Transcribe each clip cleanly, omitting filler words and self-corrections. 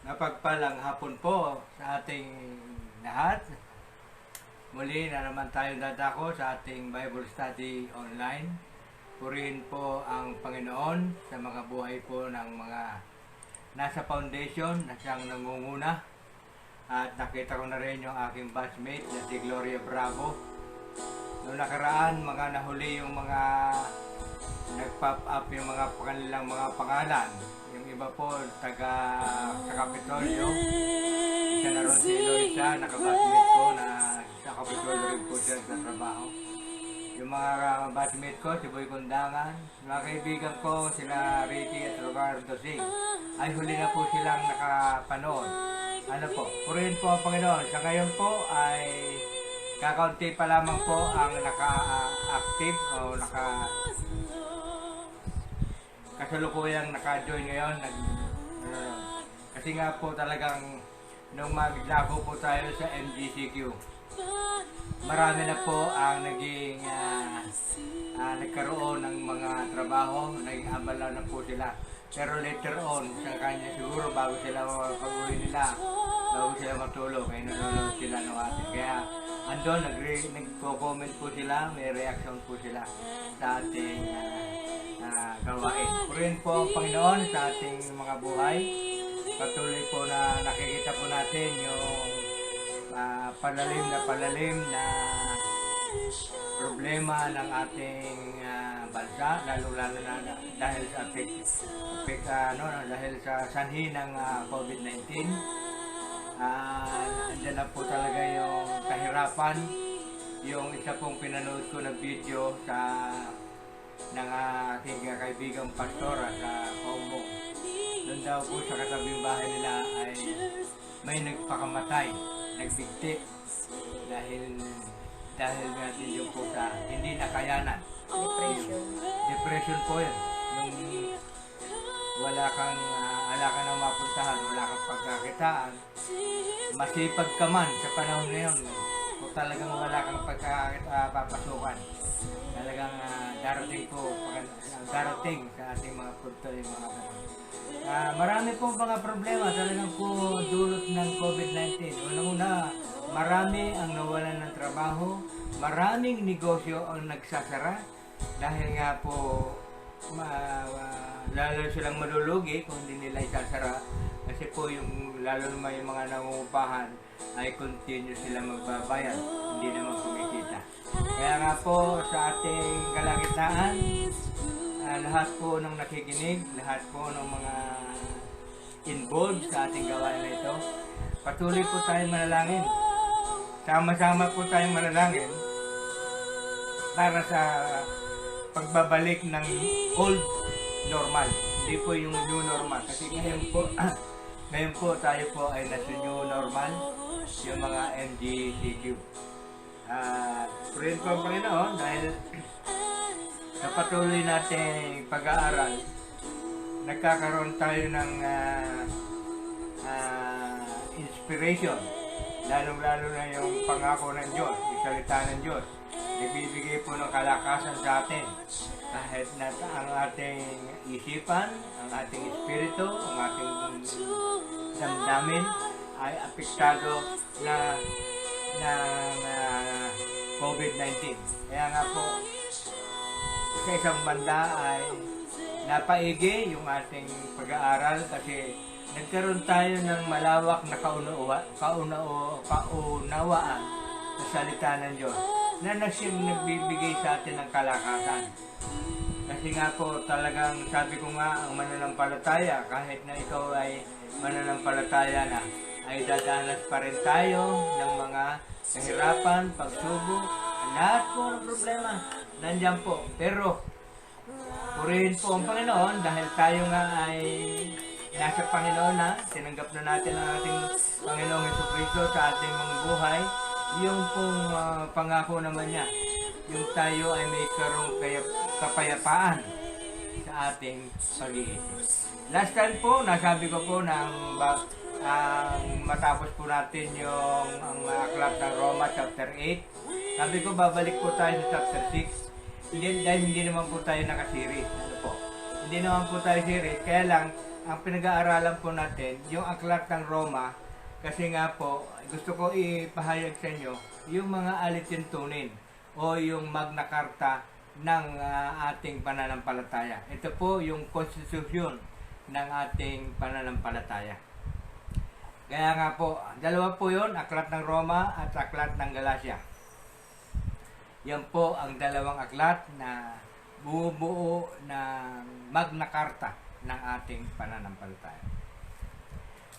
Napagpalang hapon po sa ating lahat. Muli na naman tayo dadako sa ating Bible Study online. Purihin po ang Panginoon sa mga buhay po ng mga nasa foundation na siyang nangunguna. At nakita ko na rin yung aking batchmate na si Gloria Bravo. Noong nakaraan, mga nahuli yung mga nag-pop up yung mga kanilang mga pangalan. Yung iba po taga sa Kapitolyo. Siya na ron si Eloisa, nakabatchmate ko na sa Kapitolyo rin po siya sa trabaho. Yung mga batchmate ko, si Boy Kundangan, mga kaibigan ko, sila Ricky at Roberto Singh, ay huli na po silang nakapanood. Ano po, purihin po ang Panginoon. Sa ngayon po ay kakaunti pa lamang po ang naka-active o kasalukuyang naka-join ngayon. Kasi nga po talagang nung maglako po tayo sa MGCQ, marami na po ang naging nagkaroon ng mga trabaho, naging abala na po sila. Pero later on, sa kanya siguro bago sila pag-uwi nila, bago sila matulog, ay nanonood sila ng atin. Kaya andun, nagko-comment po sila, may reaction po sila sa ating gawain. Purihin po ang Panginoon sa ating mga buhay. Patuloy po na nakikita po natin yung palalim na problema ng ating bansa, lalo na dahil sa dahil sa sanhi ng COVID-19. Andyan na po talaga yung kahirapan. Yung isa pong pinanood ko na video ng aking kaibigang pastora sa Paumo. Doon daw po sa katabing bahay nila ay may nagpakamatay, nagbigti dahil natin yung po sa hindi nakayanan. Depression po yun. Yung wala kang nang mapuntahan, wala kang pagkakitaan, masipag ka man sa panahon ngayon, kung talagang wala kang papasukan, talagang darating sa ating mga punto yung mga marami pong mga problema talagang po dulot ng COVID-19. Una-una, marami ang nawalan ng trabaho, maraming negosyo ang nagsasara dahil nga po lalo silang malulugi kung hindi nila isasara kasi po yung lalo naman yung mga nangungupahan ay continue sila magbabayad, hindi naman kumikita. Kaya nga po sa ating kalagitnaan, lahat po ng nakikinig, lahat po ng mga involved sa ating gawain na ito, patuloy po tayong manalangin. Sama-sama po tayong manalangin para sa pagbabalik ng old normal. Hindi po yung new normal. Kasi ngayon po tayo po ay nasa new normal, yung mga MGCQ. Purihin po ang Panginoon dahil sa patuloy nating pag-aaral, nagkakaroon tayo ng inspiration. Lalong-lalo na yung pangako ng Diyos, yung salita ng Diyos. Nagbibigay po ng kalakasan sa atin. Kahit na ang ating isipan, ang ating espiritu, ang ating damdamin ay apektado ng COVID-19. Kaya nga po, sa isang banda ay napaigi yung ating pag-aaral kasi nagkaroon tayo ng malawak na kaunawaan sa salita ng Diyos na nagbibigay sa atin ng kalakasan. Kasi nga po talagang sabi ko nga ang mananampalataya, kahit na ikaw ay mananampalataya na, ay dadanas pa rin tayo ng mga kahirapan, pagsubok, lahat po ng problema nandiyan po. Pero purihin po ang Panginoon dahil tayo nga ay nasa Panginoon na, tinanggap na natin ang ating Panginoong Jesucristo sa ating mga buhay. Yung pong pangako naman niya, yung tayo ay may kapayapaan sa ating pag-iisip. Last time po, nasabi ko po matapos po natin yung ang aklat ng Roma chapter 8, sabi ko babalik po tayo sa chapter 6, dahil hindi naman po tayo nakasiris. Ano po? Hindi naman po tayo series, kaya lang ang pinag-aaralan po natin, yung aklat ng Roma, kasi nga po, gusto ko ipahayag sa inyo yung mga alituntunin o yung Magna Carta ng ating pananampalataya. Ito po yung konstitusyon ng ating pananampalataya. Kaya nga po, dalawa po yun, aklat ng Roma at aklat ng Galacia. Yan po ang dalawang aklat na bubuo ng Magna Carta ng ating pananampalataya.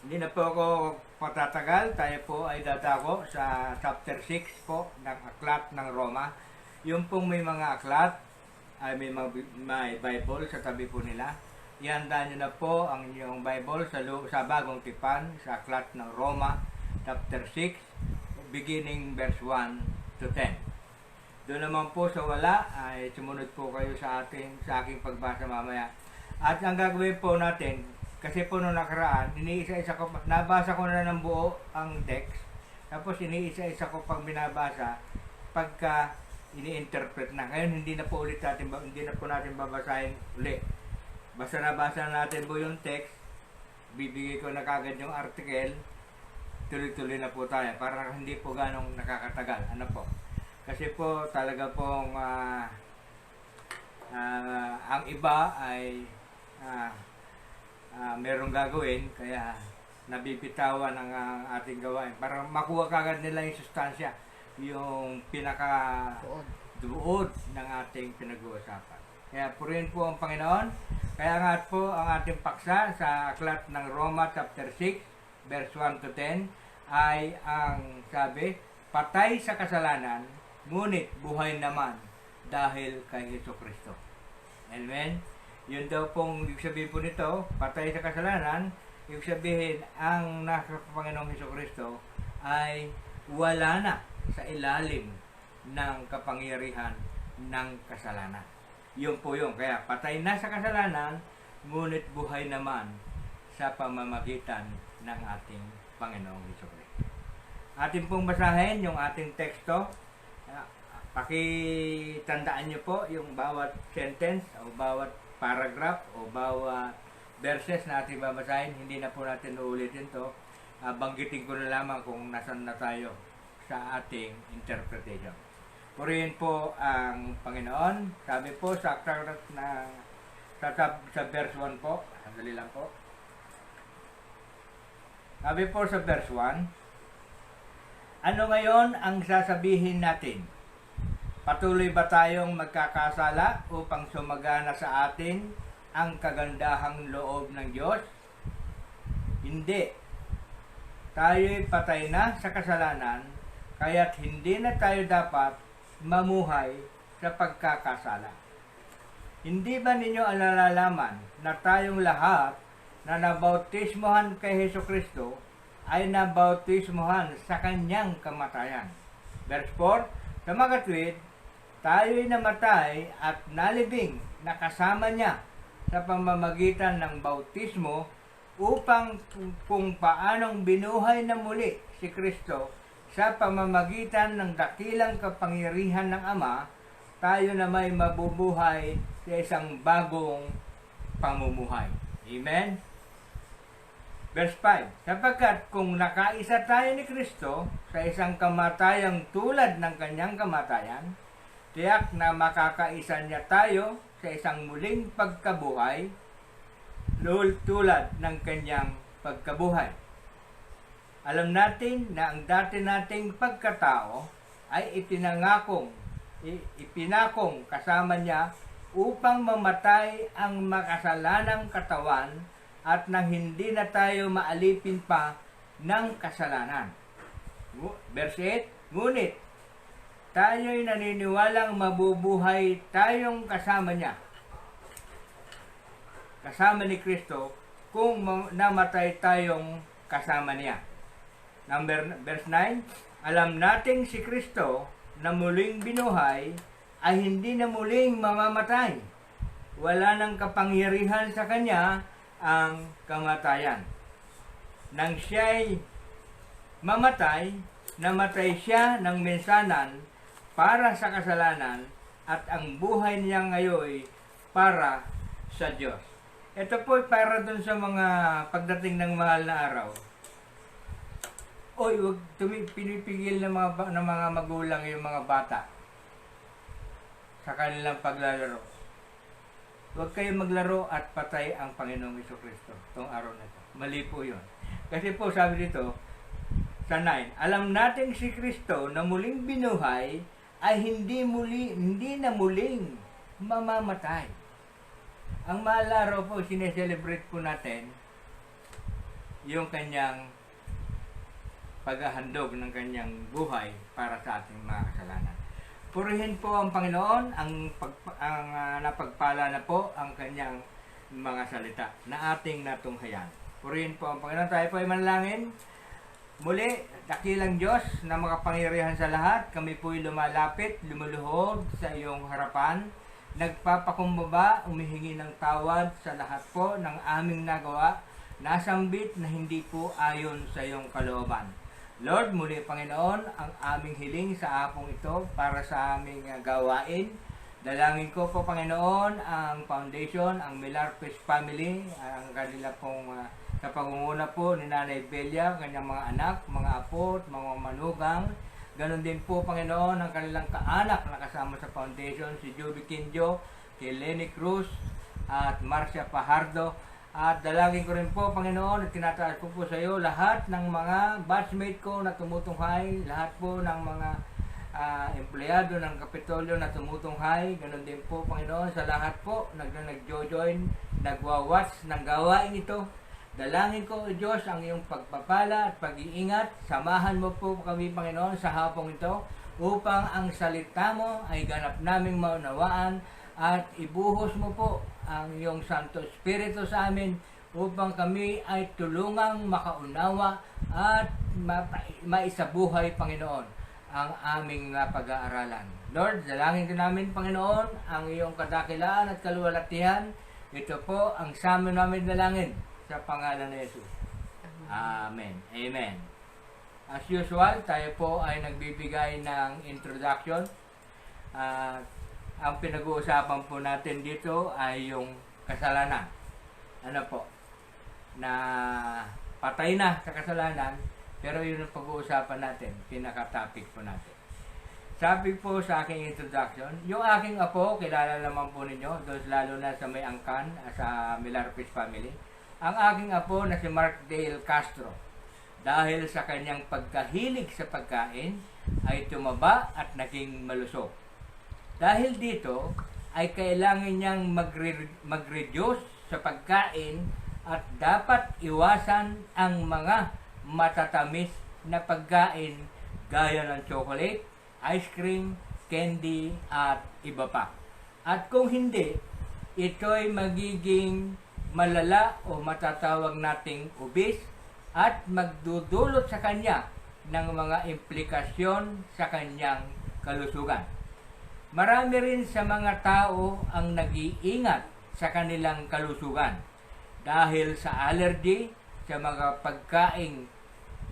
Hindi na po ako patatagal, tayo po ay dadako sa chapter 6 po ng aklat ng Roma. Yung pong may mga aklat, ay may Bible sa tabi po nila. Ihanda nyo na po ang inyong Bible sa bagong tipan, sa aklat ng Roma, chapter 6, beginning verse 1 to 10. Doon naman po sa wala, ay sumunod po kayo sa aking pagbasa mamaya. At ang gagawin po natin, kasi po nung nakaraan, iniisa-isa ko, nabasa ko na ng buo ang text, tapos iniisa-isa ko pag binabasa, pagka ini-interpret na. Ngayon hindi na po natin babasahin uli. Basta nabasa natin po yung text, bibigay ko na kagad yung article, tuloy-tuloy na po tayo para hindi po ganong nakakatagal. Ano po? Kasi po talaga pong ang iba ay merong gagawin, kaya nabibitawan ang ating gawain para makuha kagad nila yung sustansya, yung pinaka-duod ng ating pinag-uusapan. Kaya purihin po ang Panginoon. Kaya nga po ang ating paksa sa aklat ng Roma chapter 6 verse 1 to 10 ay ang sabi, patay sa kasalanan, ngunit buhay naman dahil kay Jesucristo. Amen? Yun daw pong ibig sabihin po nito, patay sa kasalanan, ibig sabihin ang nasa Panginoong Jesucristo ay wala na sa ilalim ng kapangyarihan ng kasalanan. Yun po yun. Kaya patay na sa kasalanan, ngunit buhay naman sa pamamagitan ng ating Panginoong Jesucristo. Atin pong basahin yung ating teksto. Pakitandaan nyo po yung bawat sentence o bawat paragraph o bawat verses na ating babasahin. Hindi na po natin uulitin to. Banggitin ko na lamang kung nasan na tayo sa ating interpretation. Purihin po ang Panginoon. Sabi po sa aklat na sa verse 1 po. Sandali lang po. Sabi po sa verse 1, ano ngayon ang sasabihin natin? Patuloy ba tayong magkakasala upang sumagana sa atin ang kagandahang loob ng Diyos? Hindi. Tayo'y patay na sa kasalanan, kaya't hindi na tayo dapat mamuhay sa pagkakasala. Hindi ba ninyo alalaman na tayong lahat na nabautismohan kay Jesucristo ay nabautismohan sa kanyang kamatayan? Verse 4, sa makatwid, tayo'y namatay at nalibing na kasama niya sa pamamagitan ng bautismo upang kung paanong binuhay na muli si Kristo sa pamamagitan ng dakilang kapangyarihan ng Ama, tayo na may mabubuhay sa isang bagong pamumuhay. Amen? Verse 5, sapagkat kung nakaisa tayo ni Kristo sa isang kamatayang tulad ng kanyang kamatayan, tiyak na makakaisa niya tayo sa isang muling pagkabuhay tulad ng kanyang pagkabuhay. Alam natin na ang dati nating pagkatao ay ipinakong kasama niya upang mamatay ang makasalanang katawan at nang hindi na tayo maalipin pa ng kasalanan. Verse 8, ngunit tayo'y naniniwalang mabubuhay tayong kasama niya, kasama ni Kristo, kung namatay tayong kasama niya. Verse 9, alam nating si Kristo na muling binuhay ay hindi na muling mamamatay. Wala nang kapangyarihan sa kanya ang kamatayan. Nang siya'y mamatay, namatay siya ng minsanan para sa kasalanan at ang buhay niya ngayon para sa Diyos. Ito po para dun sa mga pagdating ng mahal na araw. Oy, wag pinipigil ng mga magulang yung mga bata sa kanilang paglalaro. Huwag kayong maglaro at patay ang Panginoong Jesucristo itong araw na ito. Mali po yun. Kasi po sabi dito, sa 9, alam natin si Kristo na muling binuhay ay hindi na muling mamamatay. Ang mahal na araw po, sineselebrate po natin yung kanyang paghahandog ng kanyang buhay para sa ating mga kasalanan. Purihin po ang Panginoon, napagpala na po ang kanyang mga salita na ating natunghayan. Purihin po ang Panginoon. Tayo po ay manalangin. Muli, dakilang Diyos na makapangyarihan sa lahat, kami po ay lumalapit, lumuluhod sa iyong harapan, nagpapakumbaba, umihingi ng tawad sa lahat po ng aming nagawa, nasambit na hindi po ayon sa iyong kalooban. Lord, muli Panginoon, ang aming hiling sa hapong ito para sa aming gawain. Dalangin ko po Panginoon ang foundation, ang Milarpes family, ang kanila pong sa pangunguna po ni Nanay Belia, kanyang mga anak, mga apo, mga manugang. Ganon din po Panginoon ang kanilang kaanak na kasama sa foundation, si Joby Quinjo, si Lenny Cruz, at Marcia Fajardo. At dalangin ko rin po, Panginoon, at tinataas ko po sa iyo lahat ng mga batchmate ko na tumutunghay, lahat po ng mga empleyado ng Kapitolyo na tumutunghay, ganun din po, Panginoon, sa lahat po nag-join, nagwa-watch ng gawain ito. Dalangin ko, O Diyos, ang iyong pagpapala at pag-iingat. Samahan mo po kami, Panginoon, sa hapong ito upang ang salita mo ay ganap naming maunawaan at ibuhos mo po ang iyong Santo Espiritu sa amin upang kami ay tulungang makaunawa at maisabuhay, Panginoon, ang aming pag-aaralan. Lord, dalangin ko namin, Panginoon, ang iyong kadakilaan at kaluwalhatian. Ito po ang samin namin dalangin sa pangalan ni Jesus. Amen. Amen. As usual, tayo po ay nagbibigay ng introduction. Ang pinag-uusapan po natin dito ay yung kasalanan. Ano po? Na patay na sa kasalanan, pero yun ang pag-uusapan natin, pinaka-topic po natin. Sabi po sa aking introduction, yung aking apo, kilala naman po ninyo, doon lalo na sa may angkan, sa Milarpes family. Ang aking apo na si Mark Dale Castro, dahil sa kanyang pagkahilig sa pagkain, ay tumaba at naging malusog. Dahil dito, ay kailangan niyang mag-reduce sa pagkain at dapat iwasan ang mga matatamis na pagkain gaya ng chocolate, ice cream, candy, at iba pa. At kung hindi, ito'y magiging malala o matatawag nating obese at magdudulot sa kanya ng mga implikasyon sa kanyang kalusugan. Marami rin sa mga tao ang nag-iingat sa kanilang kalusugan dahil sa allergy sa mga pagkaing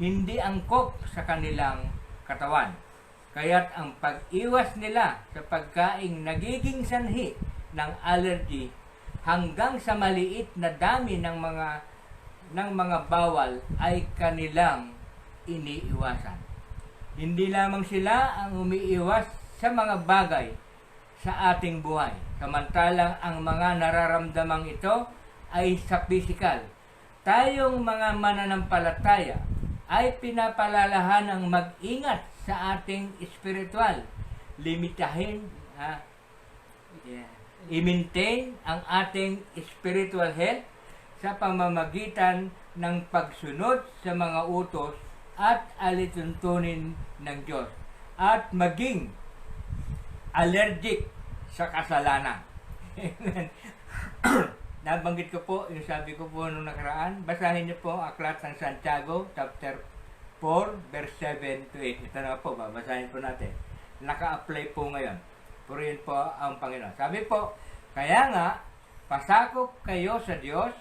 hindi angkop sa kanilang katawan. Kaya't ang pag-iwas nila sa pagkaing nagiging sanhi ng allergy hanggang sa maliit na dami ng mga bawal ay kanilang iniiwasan. Hindi lamang sila ang umiiwas sa mga bagay sa ating buhay, samantalang ang mga nararamdamang ito ay sa pisikal. Tayong mga mananampalataya ay pinapalalahan ng mag-ingat sa ating espiritual. I-maintain ang ating spiritual health sa pamamagitan ng pagsunod sa mga utos at alituntunin ng Diyos at maging allergic sa kasalanan. Nabanggit ko po, yung sabi ko po nung nakaraan, basahin niyo po ang aklat ng Santiago, chapter 4, verse 7 to 8. Ito na po, babasahin po natin. Naka-apply po ngayon. Purihin po ang Panginoon. Sabi po, kaya nga, pasakop kayo sa Diyos,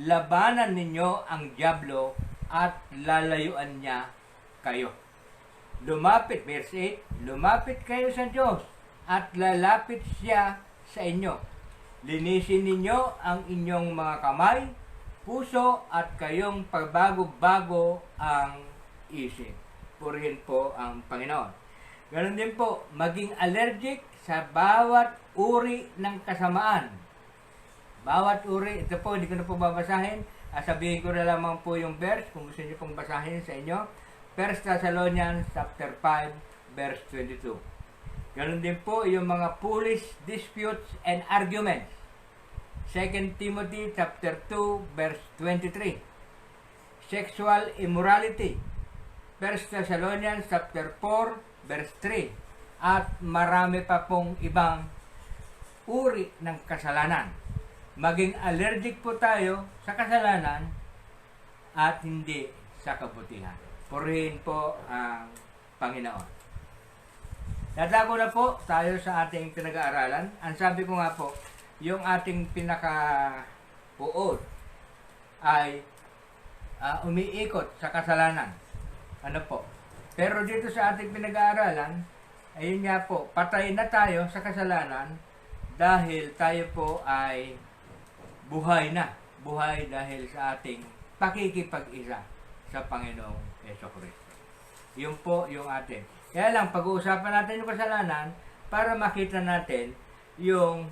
labanan ninyo ang dyablo at lalayuan niya kayo. Lumapit, verse 8, lumapit kayo sa Diyos at lalapit siya sa inyo. Linisin ninyo ang inyong mga kamay, puso at kayong pagbago-bago ang isip. Purihin po ang Panginoon. Ganon din po, maging allergic sa bawat uri ng kasamaan. Bawat uri, ito po, hindi ko na po babasahin. Sabihin ko na lamang po yung verse, kung gusto niyo pong basahin sa inyo. 1 Thessalonians chapter 5, verse 22. Ganon din po yung mga foolish disputes and arguments. 2 Timothy chapter 2, verse 23. Sexual immorality. 1 Thessalonians chapter 4, verse 3. At marami pa pong ibang uri ng kasalanan. Maging allergic po tayo sa kasalanan at hindi sa kabutihan. Purihin po ang Panginoon. Dadako na po tayo sa ating pinag-aaralan. Ang sabi ko nga po, yung ating pinaka-puot ay umiikot sa kasalanan. Ano po? Pero dito sa ating pinag-aaralan, ayun nga po, patay na tayo sa kasalanan dahil tayo po ay buhay na. Buhay dahil sa ating pakikipag-isa sa Panginoong Jesucristo. Yun po yung atin. Kaya lang, pag-uusapan natin yung kasalanan para makita natin yung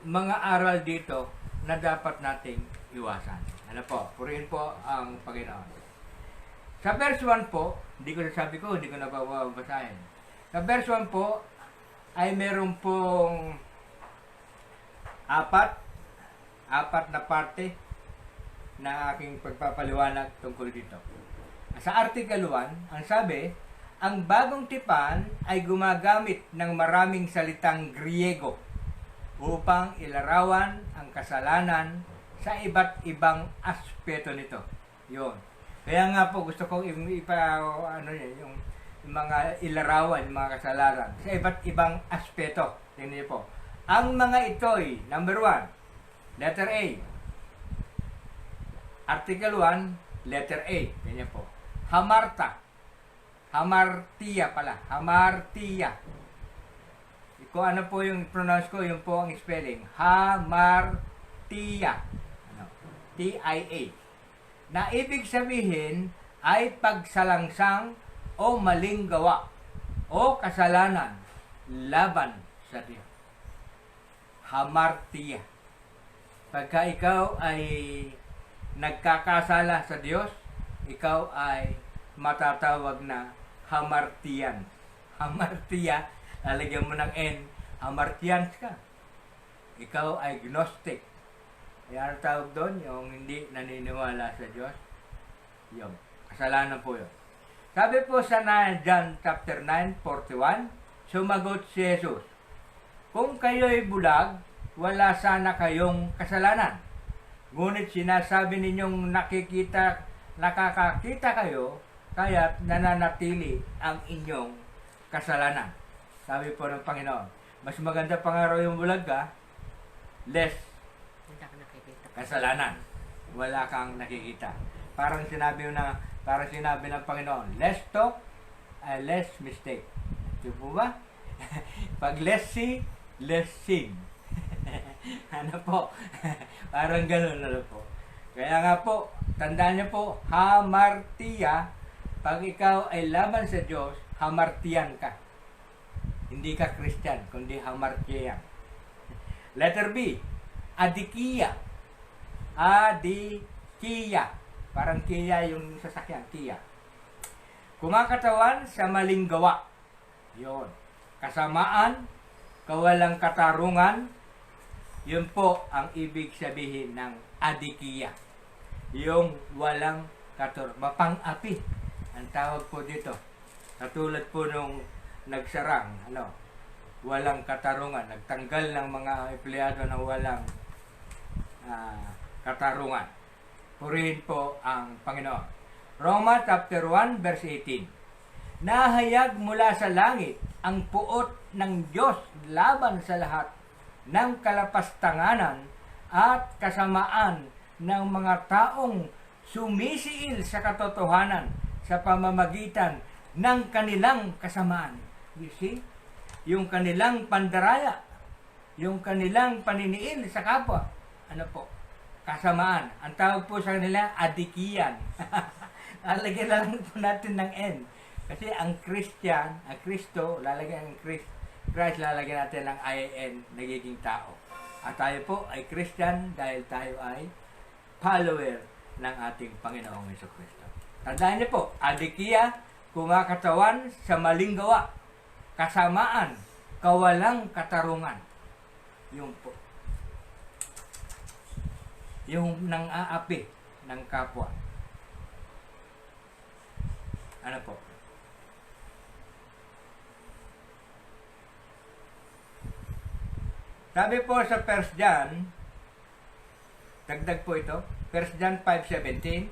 mga aral dito na dapat nating iwasan. Ano po? Purihin po ang Panginoon. Sa verse 1 po, hindi ko na babasahin. Sa verse 1 po, ay meron pong apat na parte na aking pagpapaliwanag tungkol dito. Sa Article 1, ang sabi, ang bagong tipan ay gumagamit ng maraming salitang Griego upang ilarawan ang kasalanan sa iba't ibang aspeto nito. Yun. Kaya nga po gusto kong yung mga ilarawan, yung mga kasalanan sa iba't ibang aspeto. Tingnan niyo po. Ang mga ito'y, number 1, letter A. Article 1, letter A. Ganyan po. Hamarta. Hamartia pala. Hamartia. Kung ano po yung pronounce ko, yun po ang spelling. Hamartia. T-I-A. Na ibig sabihin ay pagsalangsang o maling gawa o kasalanan laban sa Diyos. Hamartia. Pagka ikaw ay nagkakasala sa Diyos, ikaw ay matatawag na hamartiyan. Hamartiya, lalagyan mo ng N, hamartiyans ka. Ikaw ay gnostic. Kaya ang tawag doon, yung hindi naniniwala sa Diyos. Yung kasalanan po yun. Sabi po sa John chapter 9:41, sumagot si Jesus, kung kayo'y bulag, wala sana kayong kasalanan. Ngunit sinasabi ninyong nakakakita kayo, kaya't nananatili ang inyong kasalanan. Sabi po ng Panginoon, mas maganda pang araw yung bulag ka, less kasalanan. Wala kang nakikita. Parang sinabi ng Panginoon, less talk, less mistake. Ito po ba? Pag less see, less sin. Ano po? Parang gano'n na po. Kaya nga po, tandaan niyo po, hamartia, pag ikaw ay laban sa Diyos, hamartiyan ka. Hindi ka Christian, kundi hamartiyan. Letter B, adikiya. Adikiya. Parang Kia yung sasakyan, Kia. Kumakatawan sa maling gawa. Yun. Kasamaan, kawalang katarungan, yun po ang ibig sabihin ng adikiya. Yung walang mapang-api. Ang tawag po dito. Katulad po nung nagsarang, walang katarungan. Nagtanggal ng mga empleyado ng walang katarungan. Purihin po ang Panginoon. Roma chapter 1 verse 18. Nahayag mula sa langit ang puot ng Diyos laban sa lahat ng kalapastanganan at kasamaan ng mga taong sumisiil sa katotohanan sa pamamagitan ng kanilang kasamaan. You see? Yung kanilang pandaraya, yung kanilang paniniil sa kapwa. Ano po? Kasamaan. Ang tawag po sa kanila, adikiyan. Lalagyan na lang po natin ng N. Kasi ang Christian, ang Kristo, lalagyan ng Christ, lalagyan natin ng IN, nagiging tao. At tayo po ay Christian dahil tayo ay follower ng ating Panginoong Jesucristo. Tandaan niyo po, adikiya, kumakatawan sa maling gawa, kasamaan, kawalang katarungan. Yung po. Yung nang-aapi ng kapwa. Ano po? Sabi po sa 1 John, dagdag po ito, 1 John 5:17,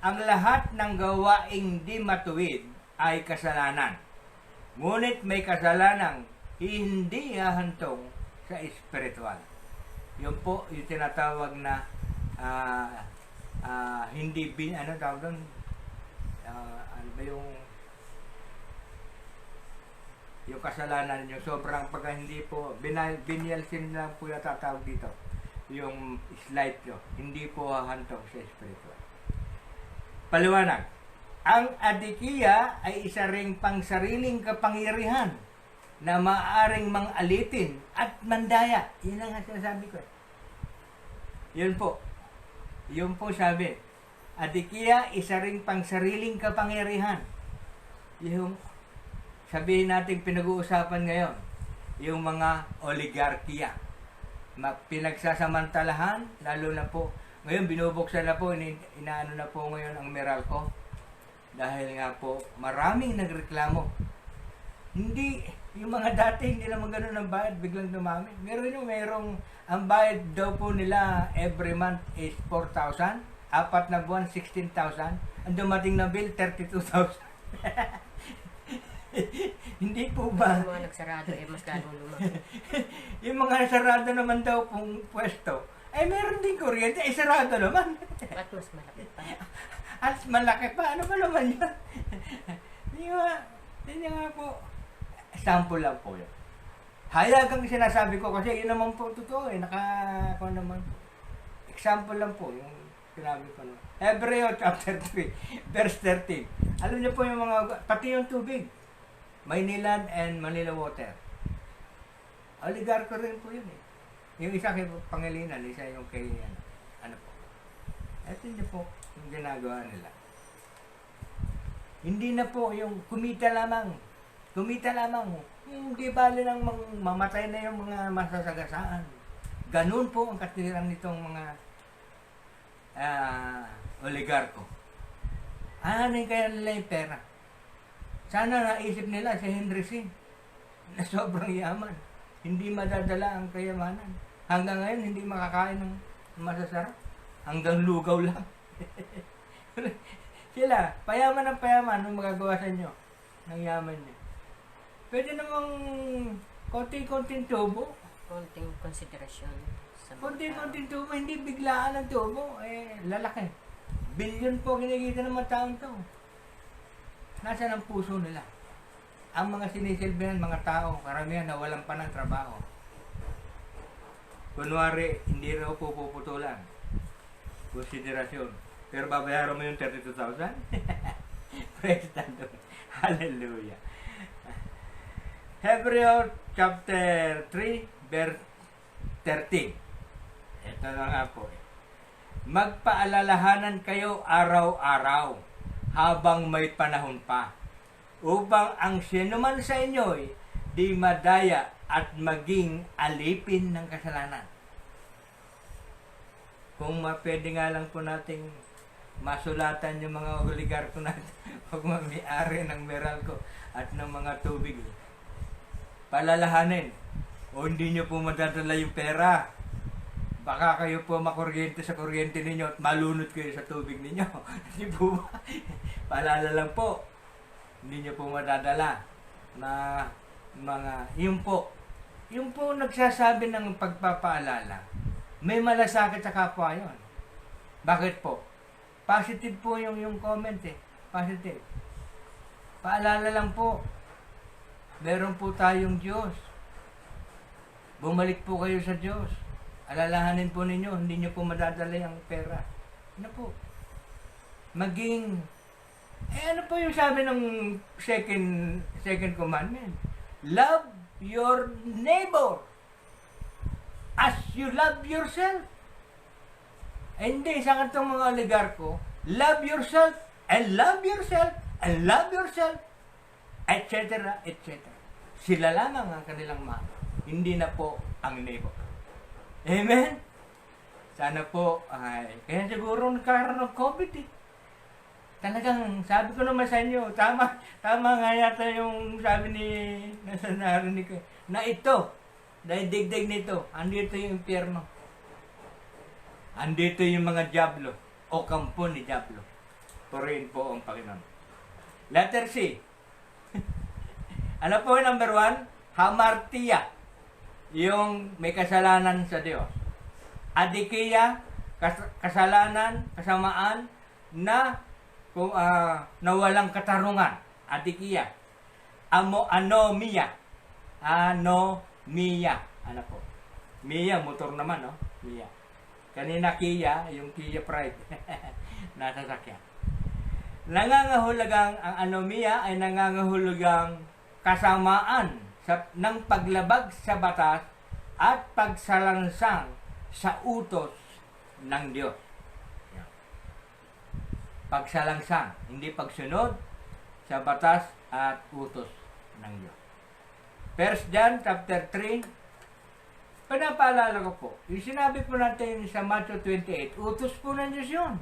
ang lahat ng gawaing di matuwid ay kasalanan. Ngunit may kasalanang hindi hahantong sa espiritual. Yun po yung tinatawag na hindi ano tawag doon? Ano ba yung kasalanan, yung sobrang pagka hindi po venial sin lang po yung tatawag dito, yung slight nyo, hindi po hahantong sa spiritual. Paliwanag, ang adikiya ay isa ring pangsariling kapangyarihan na maaaring mang-alitin at mandaya. Yun ang sinasabi ko. Yun po sabi, adikiya isa ring pangsariling kapangyarihan. Yung sabihin natin pinag-uusapan ngayon, yung mga oligarkiya. Pinagsasamantalahan, lalo na po, ngayon binubuksan na po, inaano na po ngayon ang Meralco. Dahil nga po, maraming nagreklamo. Hindi, yung mga dati, hindi naman ganun ang bayad, biglang dumami. Merong, ang bayad daw po nila every month is 4,000, 4 na buwan, 16,000. Ang dumating na bill, 32,000. Hindi po ba? Yung mga nagsarado mas lalong lumaki. Yung mga sarado naman daw pong pwesto, meron din kuryente, sarado naman. At mas malaki pa. At malaki pa, ano ba naman yun? Hindi nga po. Sample lang po yun. Hayagang sinasabi ko kasi yun naman po totoo ako naman po. Example lang po yung sinabi ko. Hebreo chapter 3, verse 13. Alam niyo po yung pati yung tubig. Maynilad and Manila Water. Oligarko rin po yun Yung isa kay Pangilinan, isa yung kay ano po. Ito niyo po yung ginagawa nila. Hindi na po yung kumita lamang. Hindi bali nang mamatay na yung mga masasagasaan. Ganun po ang katwiran nitong mga oligarko. Ano kaya nila yung pera? Sana naisip nila si Henry C. na sobrang yaman. Hindi madadala ang kayamanan. Hanggang ngayon, hindi makakain ng masasarap. Hanggang lugaw lang. Sila, payaman ng payaman, anong magagawa sa inyo? Ng yaman niya. Pwede namang konting-konting tubo. Konting konsiderasyon sa mga Konting-konting tubo, hindi biglaan ang tubo. Lalaki. Bilyon po kinikita ng mga taong to. Nasaan ang puso nila? Ang mga sinisilbihan, mga tao, karamihan na walang pa ng trabaho. Kunwari, hindi raw po puputulan. Konsiderasyon. Pero babayaran mo yung 32,000? Praise the Lord. Hallelujah. Hebreo chapter 3, verse 13. Ito na nga po. Magpaalalahanan kayo araw-araw habang may panahon pa, upang ang sinuman sa inyo'y di madaya at maging alipin ng kasalanan. Kung pwede nga lang po nating masulatan yung mga oligarko natin, pag may-ari ng Meralco at ng mga tubig, palalahanin, o hindi nyo po madadala yung pera, baka kayo po makuryente sa kuryente ninyo at malunod kayo sa tubig ninyo. Hindi po ba? Paalala lang po, hindi nyo po madadala na yung po nagsasabi ng pagpapaalala, may malasakit sa kapwa yun. Bakit po? Positive po yung comment positive. Paalala lang po, meron po tayong Diyos. Bumalik po kayo sa Diyos. Alalahanin po ninyo, hindi nyo po madadala ang pera. Ano po? Maging, ano po yung sabi ng second commandment? Love your neighbor as you love yourself. Hindi, sa kantong mga oligarko, love yourself, and love yourself, and love yourself, etc., etc. Sila lamang ang kanilang mahal. Hindi na po ang neighbor. Amen? Sana po, kaya siguro nagkaroon ng COVID eh. Talagang, sabi ko naman sa inyo, tama nga yata yung sabi ni, narinig ko, na ito, dahil digdig nito, andito yung impyerno. Andito yung mga diablo, o kampo ni diablo. Purihin po ang Panginoon. Letter C. Ano po yung number 1? Hamartia. Yung may kasalanan sa Diyos. Adikiya, kasalanan, kasamaan, na walang katarungan. Adikiya. Anomia. Anomia. Ano po? Mia, motor naman, no? Mia. Kanina Kia, yung Kia Pride. Nasa sakyan. Nangangahulugang, ang anomia ay nangangahulugang kasamaan ng paglabag sa batas at pagsalansang sa utos ng Diyos. Pagsalangsang, hindi pagsunod sa batas at utos ng Diyos. 1 John chapter 3, pinapaalala ko po, yung sinabi po natin sa Matthew 28, utos po ng Diyos yun.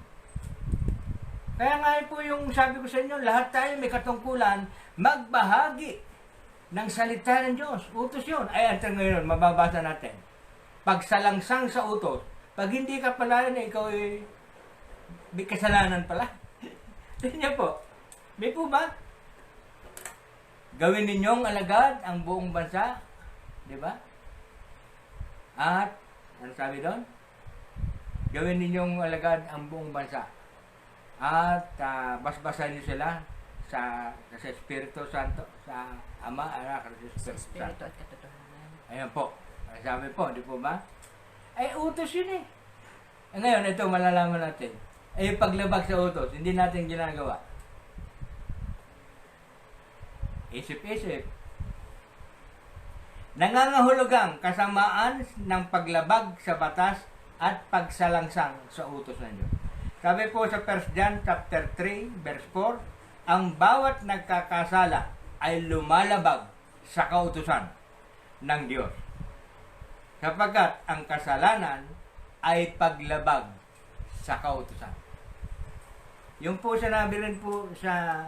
Kaya nga po yung sabi ko sa inyo, lahat tayo may katungkulan, magbahagi ng salita ng Diyos. Utos yun. Ay, hanggang ngayon, mababasa natin. Pagsalangsang sa utos, pag hindi ka pala na ikaw ay may kasalanan pala. Tingnan po. May po ba? Gawin ninyong alagad ang buong bansa. Di ba? At, ano sabi doon? Gawin ninyong alagad ang buong bansa. At basbasan niyo sila sa Espiritu Santo, sa Ama, Anak, at Espiritu Espiritu Santo. at katotohanan. Ayan po. Sabi po, di po ba? Ay, utos yun eh. Ngayon, ito malalaman natin. Ay, paglabag sa utos, hindi natin ginagawa. Isip-isip. Nangangahulugang kasamaan ng paglabag sa batas at pagsalangsang sa utos ng Diyos. Sabi po sa 1 John chapter 3, verse 4, ang bawat nagkakasala ay lumalabag sa kautusan ng Diyos. Sapagkat ang kasalanan ay paglabag sa kautusan. Yung po sinabi rin po sa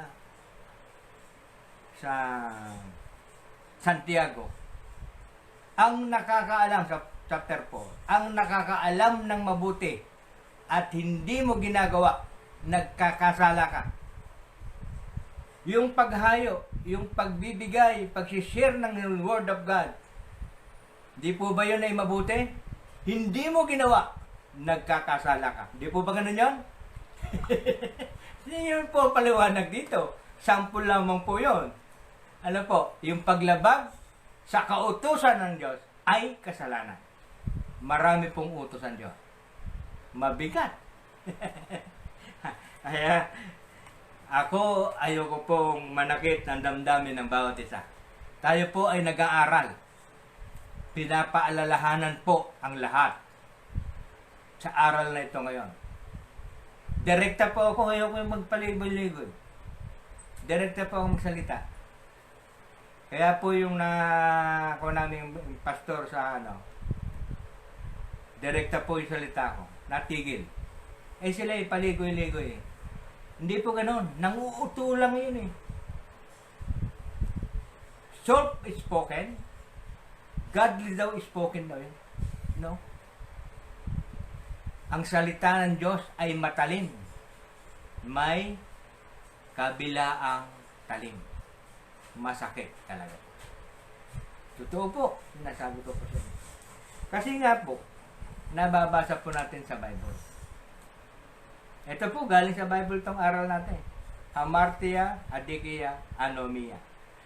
Santiago, ang nakakaalam sa chapter 4, ang nakakaalam ng mabuti at hindi mo ginagawa, nagkakasala ka. Yung paghayo, yung pagbibigay, pagsishare ng Word of God, di po ba yun ay mabuti? Hindi mo ginawa, nagkakasala ka. Di po ba ganun yun? Yun po paliwanag dito. Sample lamang po yun. Ano po? Yung paglabag sa kautusan ng Diyos ay kasalanan. Marami pong utos ang Diyos. Mabigat. Kaya, ako, ayoko pong manakit ng damdamin ng bawat isa. Tayo po ay nag-aaral. Pinapaalalahanan po ang lahat sa aral na ito ngayon. Direkta po ako, ayoko yung magpaligoy-ligoy. Direkta po ako magsalita. Kaya po yung ako namin pastor sa direkta po yung salita ko. Natigil. Eh sila paligoy-ligoy. Hindi po ganon. Nanguuto lang yun eh. Soft-spoken. Godly daw spoken daw yun. No? Ang salita ng Diyos ay matalim. May kabilaang talim. Masakit talaga. Totoo po. Sinasabi ko po sa inyo. Kasi nga po, nababasa po natin sa Bible. Ito po, galing sa Bible tong aral natin. Hamartia, Adikia, Anomia.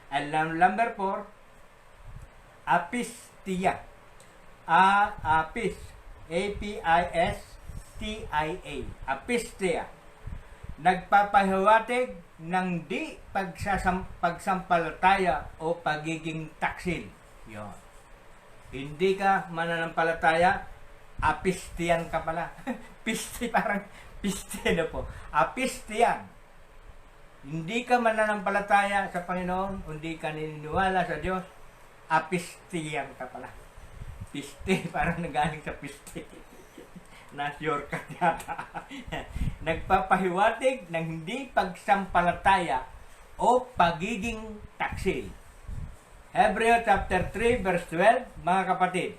And number 4, Apistia. Apis. A-P-I-S-T-I-A. Apistia. Nagpapahiwatig ng di pagsampalataya o pagiging taksil. Yun. Hindi ka mananampalataya, apistian ka pala. Pisti, parang pisti na po. Apistian. Hindi ka mananampalataya sa Panginoon, hindi ka naniniwala sa Diyos, apistian ka pala. Pisti, parang nagaling sa pisti. Na-shortcut yata. Nagpapahiwatig ng hindi pagsampalataya o pagiging taksil. Hebreo chapter 3 verse 12, mga kapatid,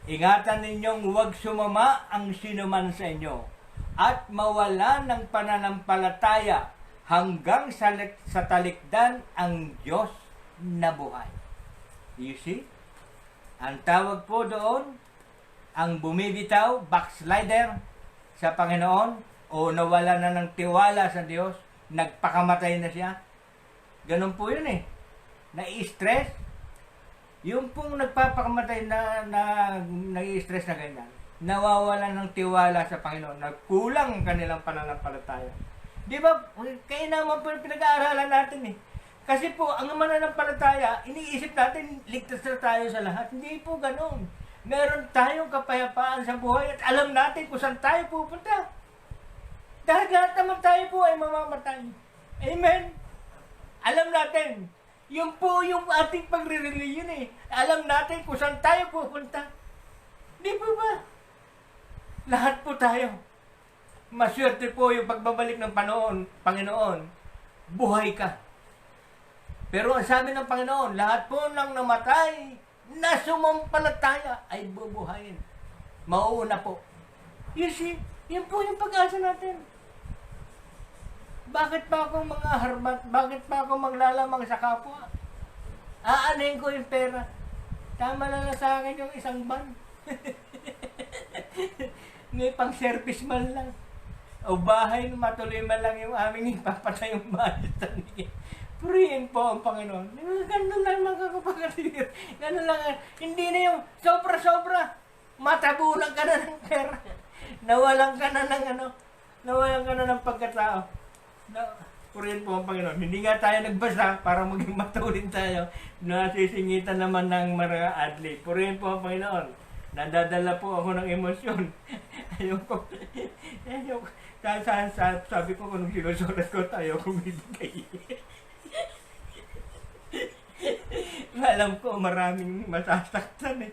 ingatan ninyong huwag sumama ang sinuman sa inyo at mawala ng pananampalataya hanggang sa talikdan ang Diyos na buhay. You see? Ang tawag po doon, ang bumibitaw, backslider sa Panginoon o nawala na ng tiwala sa Diyos, nagpakamatay na siya. Ganun po yun eh. Na-i-stress. Yung pong nagpapakamatay na nai-stress na ganyan, nawawala ng tiwala sa Panginoon, nagkulang ang kanilang pananampalataya. Di ba? Kaya naman po yung pinag-aaralan natin eh. Kasi po, ang mananampalataya, iniisip natin, ligtas na tayo sa lahat. Hindi po ganun. Meron tayong kapayapaan sa buhay at alam natin kung saan tayo pupunta. Dahil lahat naman tayo po ay mamamatay. Amen? Alam natin. Yun po yung ating pagre-religion eh. Alam natin kung saan tayo pupunta. Di po ba? Lahat po tayo. Maswerte po yung pagbabalik ng Panginoon. Buhay ka. Pero ang sabi ng Panginoon, lahat po ng namatay na sumampalataya ay bubuhayin. Mauuna po. You see, yun po yung pag-asa natin. Bakit pa ako mga harbat? Bakit pa ako maglalamang sa kapwa? Aanahin ko yung pera. Tama na sa akin yung isang ban. May pang-service man lang. O bahay, matuloy man lang yung aming ipapatay yung budget. Purihin po ang Panginoon. Ganun lang mga kapatid. Ganun lang. Hindi na yung sobra-sobra. Matabunan ka na ng pera. Nawalan ka na ng nawalan ka na ng pagkatao. Purihin po ang Panginoon. Hindi nga tayo nagbasa para maging matulin tayo. Nasisingitan naman ng mga adli. Purihin po ang Panginoon. Nadadala po ako ng emosyon. Ayoko. Sabi ko kung sinusulat ko tayo kung bibigay. Alam ko maraming masasaktan eh.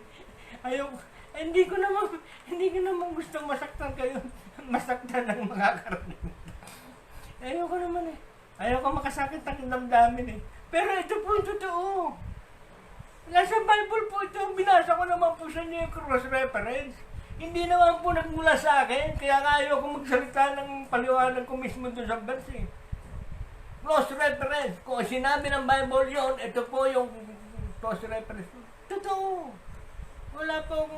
Ayoko. Hindi ko naman gustong masaktan kayo. Masaktan ng mga karne. Ayoko naman eh. Ayoko makasakit ang damdamin eh. Pero ito po yung totoo. Nasa Bible po ito. Binasa ko naman po sa inyo yung cross-reference. Hindi naman po nagmula sa akin. Kaya nga ayoko magsalita ng paliwanag ko mismo doon sa verse eh. Cross-reference. Kung sinabi ng Bible yun, ito po yung cross-reference. Totoo. Wala po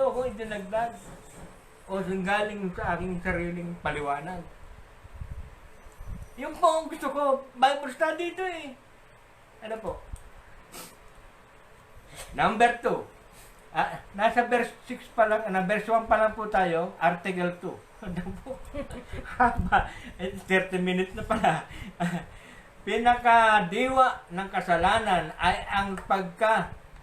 akong idinagdag. O galing sa aking sariling paliwanag. Yung po ang gusto ko, Bible study ito eh. Ano po? Number 2. Nasa verse 6 pa lang, verse 1 pa lang po tayo, article 2. Ano po? Haba. 30 minutes na pala. Pinakadiwa ng kasalanan ay ang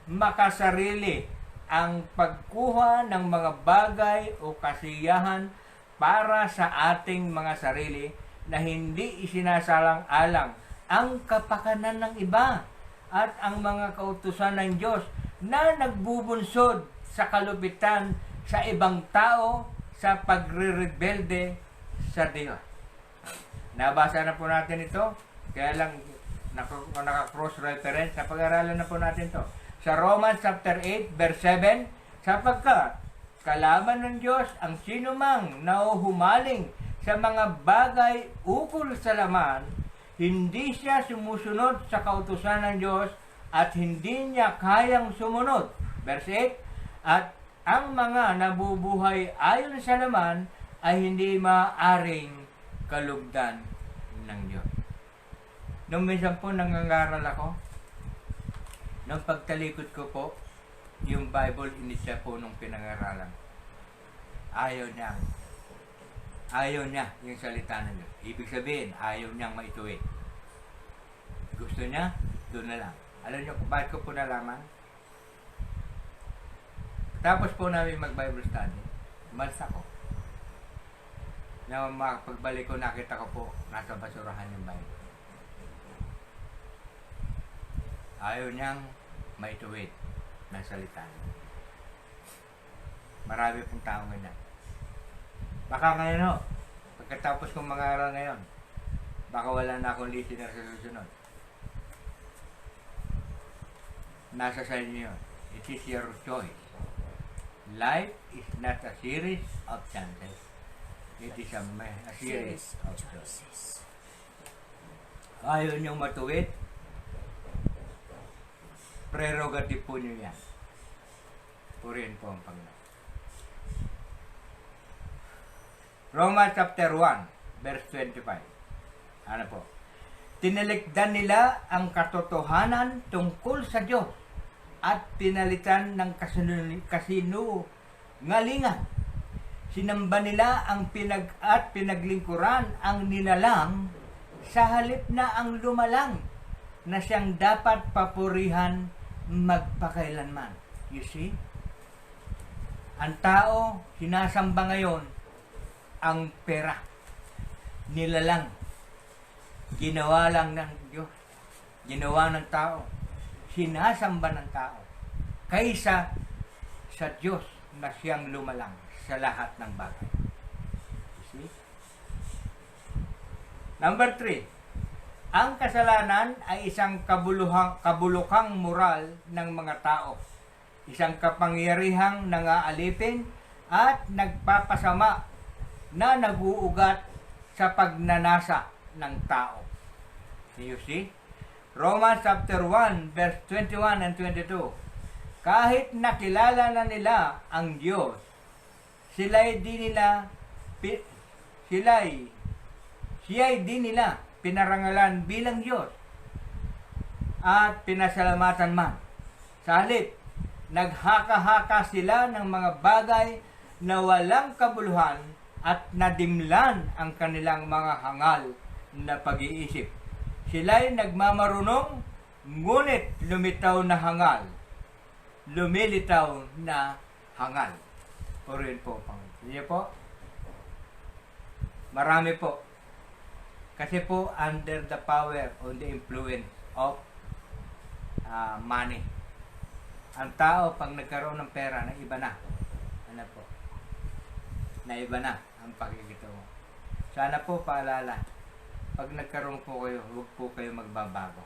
makasarili, ang pagkuha ng mga bagay o kasiyahan para sa ating mga sarili na hindi isinasalang-alang ang kapakanan ng iba at ang mga kautusan ng Diyos na nagbubunsod sa kalupitan sa ibang tao sa pagre-rebelde sa Diyos. Nabasa na po natin ito, kaya lang naka-cross-reference, na pag-aralan na po natin ito. Sa Romans chapter 8, verse 7, sapagkat kalaban ng Diyos ang sinumang nauhumaling sa mga bagay ukol sa laman, hindi siya sumusunod sa kautusan ng Diyos at hindi niya kayang sumunod. Verse 8, at ang mga nabubuhay ayon sa laman ay hindi maaaring kalugdan ng Diyos. Nung minsan po nangangaral ako, nung pagtalikod ko po, yung Bible hindi siya po nung pinangaralan. Ayaw niya yung salita ng Diyos. Ibig sabihin, ayaw niyang maituwid. Gusto niya, doon na lang. Alam niyo kung bakit ko po nalaman? Tapos po namin mag-Bible study, umalis ako. Na pagbalik ko, nakita ko po, nasa basurahan yung Bible. Ayaw niyang maituwid ng salita. Marami pong tao ganyan. Baka ngayon ho, pagkatapos kong mag-aaral ngayon, baka wala na akong listener sa susunod. Nasa sa inyo yun. It is your choice. Life is not a series of chances. It is a series of choices. Ayaw niyong matuwid, prerogative po niyo yan. Purihin po ang Panginoon. Romans chapter 1, verse 25. Ano po? Tinalikdan nila ang katotohanan tungkol sa Diyos at pinalitan ng kasinungalingan. Sinamba nila ang pinaglingkuran ang nilalang sa halip na ang lumalang na siyang dapat papurihan magpakailanman. You see? Ang tao, sinasamba ngayon ang pera. Nilalang. Ginawa lang ng Diyos. Ginawa ng tao. Sinasamba ng tao. Kaysa sa Diyos na siyang lumalang sa lahat ng bagay. See? Number 3. Ang kasalanan ay isang kabulukang moral ng mga tao. Isang kapangyarihang nangaalipin at nagpapasama na nag-uugat sa pagnanasa ng tao. You see? Romans chapter 1, verse 21 and 22. Kahit nakilala na nila ang Diyos, siya'y di nila pinarangalan bilang Diyos at pinasalamatan man. Sa halip, naghaka-haka sila ng mga bagay na walang kabuluhan at nadimlan ang kanilang mga hangal na pag-iisip. Sila'y nagmamarunong, ngunit lumilitaw na hangal. Purihin po, Panginoon. Sige po. Marami po. Kasi po, under the power or the influence of money. Ang tao, pag nagkaroon ng pera, na iba na. Ano po? Na iba na ang pagkikita mo. Sana po paalala, pag nagkaroon po kayo, huwag po kayo magbabago.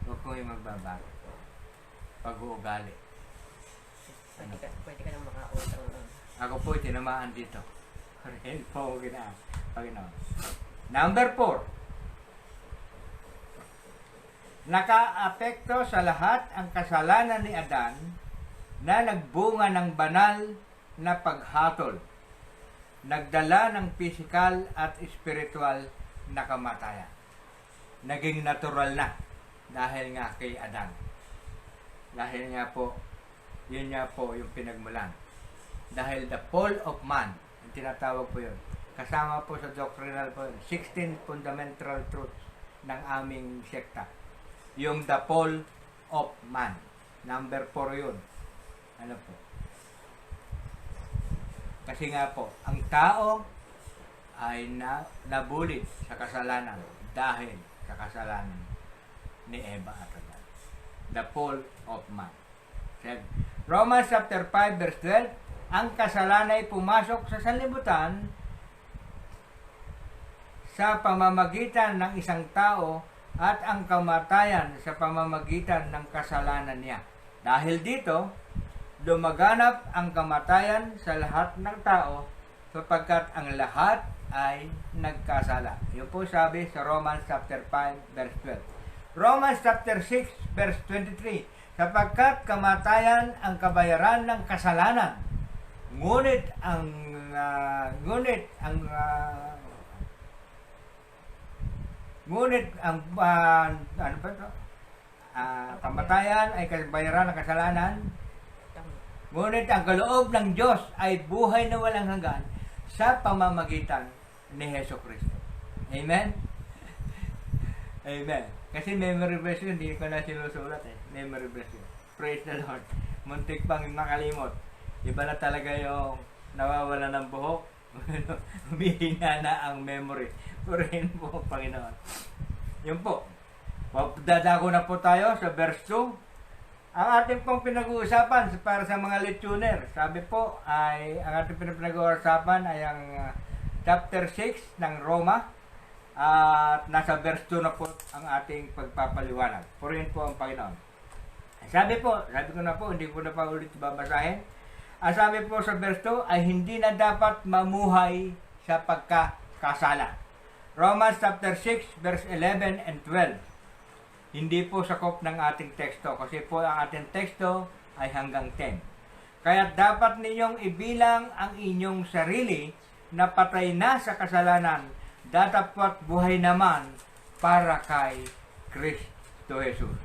Huwag po kayo magbabago. Pag-uugali. Pwede ka nang makautang nun. Ako po tinamaan dito. Rin po Panginoon. Number 4. Naka-apekto sa lahat ang kasalanan ni Adan na nagbunga ng banal na paghatol. Nagdala ng physical at spiritual na kamatayan. Naging natural na dahil nga kay Adan. Dahil nga po, yun nga po yung pinagmulan. Dahil the fall of man, yung tinatawag po yun, kasama po sa doctrinal po yun, 16 fundamental truths ng aming sekta. Yung the fall of man. Number 4 yun. Ano po? Kasi nga po, ang tao ay nabulid sa kasalanan dahil sa kasalanan ni Eva at Adan. The fall of man. Romans chapter 5 verse 12, ang kasalanan ay pumasok sa sanlibutan sa pamamagitan ng isang tao at ang kamatayan sa pamamagitan ng kasalanan niya. Dahil dito, lumaganap ang kamatayan sa lahat ng tao sapagkat ang lahat ay nagkasala. Yun po sabi sa Romans chapter 5 verse 12. Romans chapter 6 verse 23. Sapagkat kamatayan ang kabayaran ng kasalanan. Ngunit ang kamatayan ay kabayaran ng kasalanan, Tama. ngunit ang kaloob ng Diyos ay buhay na walang hanggan sa pamamagitan ni Hesus Kristo. Amen? Amen. Kasi memory verse yun, hindi ko na sinusulat eh. Memory verse yun. Praise the Lord. Muntik pang makalimot. Iba na talaga yung nawawala ng buhok. Humihina na ang memory. Purihin po ang Panginoon. Yun po. Dadako na po tayo sa verse 2. Ang ating pong pinag-uusapan para sa mga letuner, sabi po ay ang ating pinag-uusapan ay ang chapter 6 ng Roma at nasa verse 2 na po ang ating pagpapaliwanag. Purihin po ang Panginoon. Sabi ko na po, hindi ko na pa ulit babasahin. Ang sabi po sa verse 2 ay hindi na dapat mamuhay sa pagkakasala. Romans chapter 6 verse 11 and 12. Hindi po sakop ng ating teksto kasi po ang ating teksto ay hanggang 10. Kaya dapat ninyong ibilang ang inyong sarili na patay na sa kasalanan, datapwat buhay naman para kay Kristo Jesus.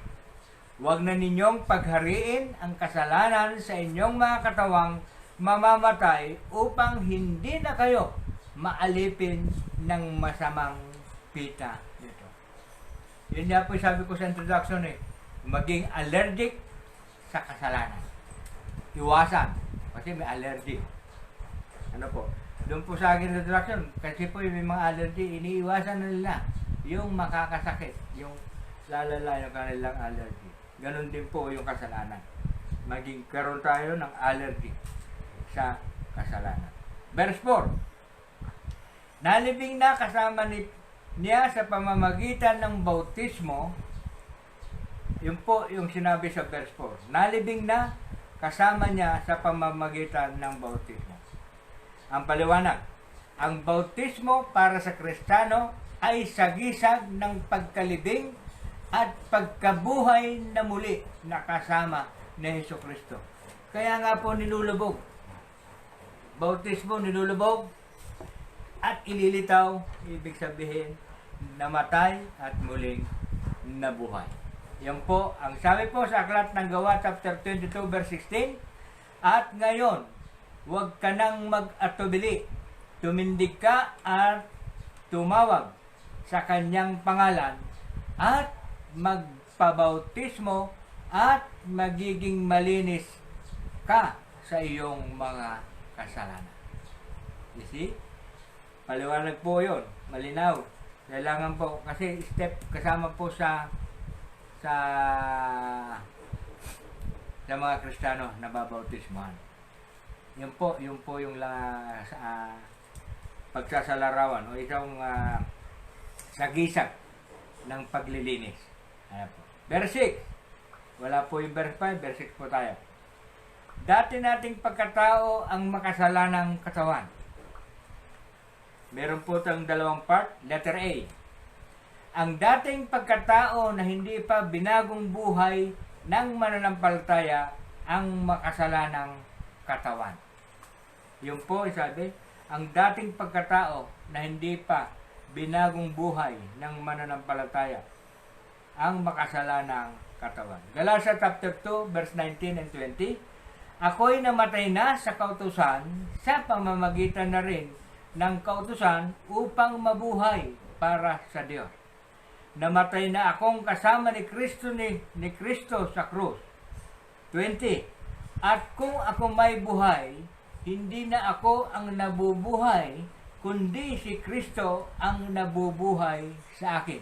Huwag na ninyong paghariin ang kasalanan sa inyong mga katawang mamamatay upang hindi na kayo maalipin ng masamang pita nito. Yun nga po sabi ko sa introduction eh, maging allergic sa kasalanan. Iwasan, kasi may allergy. Ano po? Doon po sa akin introduction, kasi po yung may mga allergy, iniiwasan na nila yung makakasakit, yung lalala yung kanilang allergy. Ganon din po yung kasalanan. Maging karoon tayo ng allergy sa kasalanan. Verse 4. Nalibing na kasama niya sa pamamagitan ng bautismo. Yun po yung sinabi sa verse 4. Nalibing na kasama niya sa pamamagitan ng bautismo. Ang paliwanag, ang bautismo para sa Kristiyano ay sagisag ng pagkalibing at pagkabuhay na muli na kasama ni Jesucristo. Kaya nga po nilulubog. Bautismo nilulubog at ililitaw, ibig sabihin, namatay at muling nabuhay. Yan po, ang sabi po sa Aklat ng Gawa, chapter 22, verse 16, at ngayon, huwag ka nang mag-atubili, tumindig ka at tumawag sa kanyang pangalan at magpabautismo at magiging malinis ka sa iyong mga kasalanan. You see? Paliwanag po yun. Malinaw. Kailangan po, kasi step kasama po sa mga Kristiyano na babautismohan. Yun po yung pagsasalarawan o isang sagisag ng paglilinis. Ayan po. Verse 6. Wala po yung verse 5, verse 6 po tayo. Dati nating pagkatao ang makasalanang katawan. Meron po itong dalawang part. Letter A. Ang dating pagkatao na hindi pa binagong buhay ng mananampalataya ang makasalanang katawan. Yun po, sabi, ang dating pagkatao na hindi pa binagong buhay ng mananampalataya ang makasalanang katawan. Galatians chapter 2, verse 19 and 20. Ako'y namatay na sa kautusan sa pamamagitan na rin ng kautusan upang mabuhay para sa Diyos. Namatay na akong kasama ni Kristo sa krus. 20. At kung ako may buhay, hindi na ako ang nabubuhay, kundi si Kristo ang nabubuhay sa akin.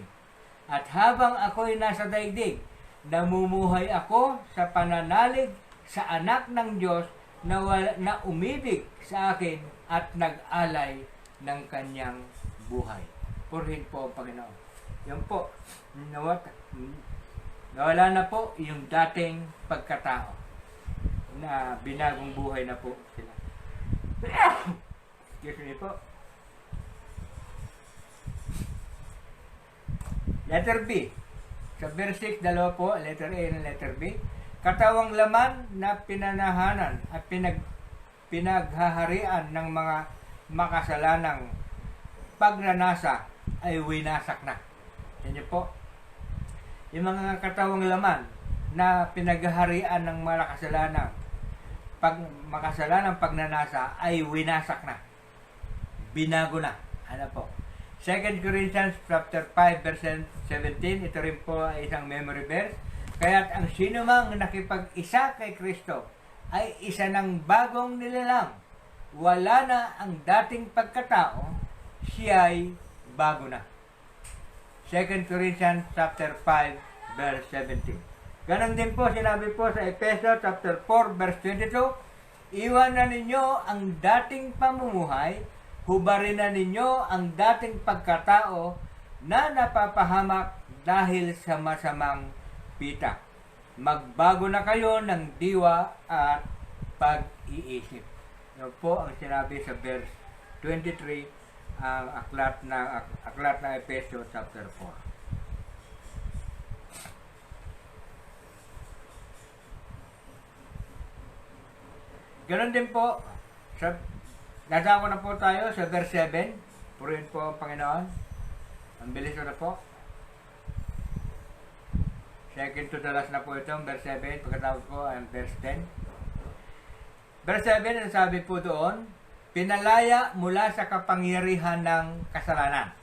At habang ako'y nasa daigdig, namumuhay ako sa pananalig sa anak ng Diyos na umibig sa akin at nag-alay ng kanyang buhay. Purihin po ang Panginoon. Yan po, nawala na po yung dating pagkatao na binagong buhay na po sila. Excuse me po. Letter B. Sa verse 6, dalawa po, letter A and letter B. Katawang laman na pinanahanan at pinaghaharian ng mga makasalanang pagnanasa ay winasak na. Yan po. yung mga katawang laman na pinaghaharian ng malakasalanan, pag makasalanan pagnanasa ay winasak na. Binago na. Ano po? 2 Corinthians chapter 5 verse 17, ito rin po ay isang memory verse. Kaya't ang sino mang nakipag-isa kay Kristo ay isa ng bagong nilalang. Wala na ang dating pagkatao, siya'y bago na. 2 Corinthians chapter 5 verse 17. Ganon din po sinabi po sa Efeso chapter 4 verse 22, iwanan ninyo ang dating pamumuhay, hubarin na ninyo ang dating pagkatao na napapahamak dahil sa masamang pita. Magbago na kayo ng diwa at pag-iisip. Yan po ang sinabi sa verse 23 ang aklat ng Efeso chapter 4. Ganon din po, nadako na po tayo sa verse 7. Purihin po ang Panginoon. Ang bilis na po. Second to the last na po ito, verse 7. Pagkatapos po ang verse 10. Verse 7, ang sabi po doon, pinalaya mula sa kapangyarihan ng kasalanan.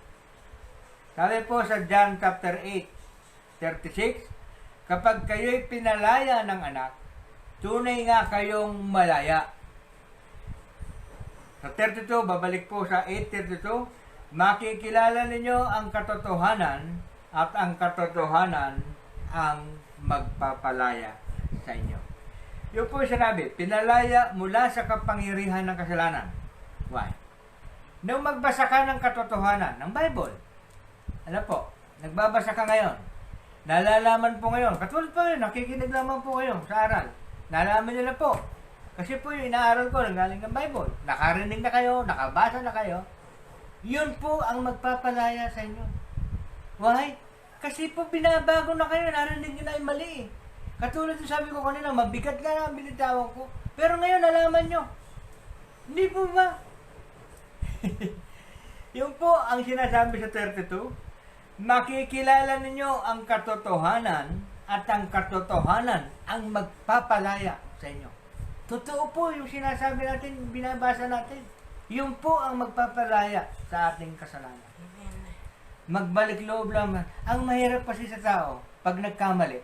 Sabi po sa John chapter 8, 36, kapag kayo'y pinalaya ng anak, tunay nga kayong malaya. Sa 32, babalik po sa 8:32, makikilala ninyo ang katotohanan at ang katotohanan ang magpapalaya sa inyo. Yung po sinabi, pinalaya mula sa kapangyarihan ng kasalanan. Why? Nung magbasa ka ng katotohanan ng Bible, ano po, nagbabasa ka ngayon, nalalaman po ngayon, katulad po yun, nakikinig lamang po ngayon sa aral. Nalaman nyo na po. Kasi po yung inaaral ko, nanggaling ng Bible. Nakarinig na kayo, nakabasa na kayo. Yun po ang magpapalaya sa inyo. Why? Kasi po binabago na kayo, narinig nyo na yung mali. Katulad yung sabi ko kanina, mabigat na ang binitawan ko. Pero ngayon, nalaman nyo. Hindi po ba? Yun po ang sinasabi sa 32. Makikilala ninyo ang katotohanan at ang katotohanan ang magpapalaya sa inyo. Totoo po yung sinasabi natin, binabasa natin. Yun po ang magpapalaya sa ating kasalanan. Magbalik loob lang. Ang mahirap kasi sa tao, pag nagkamali,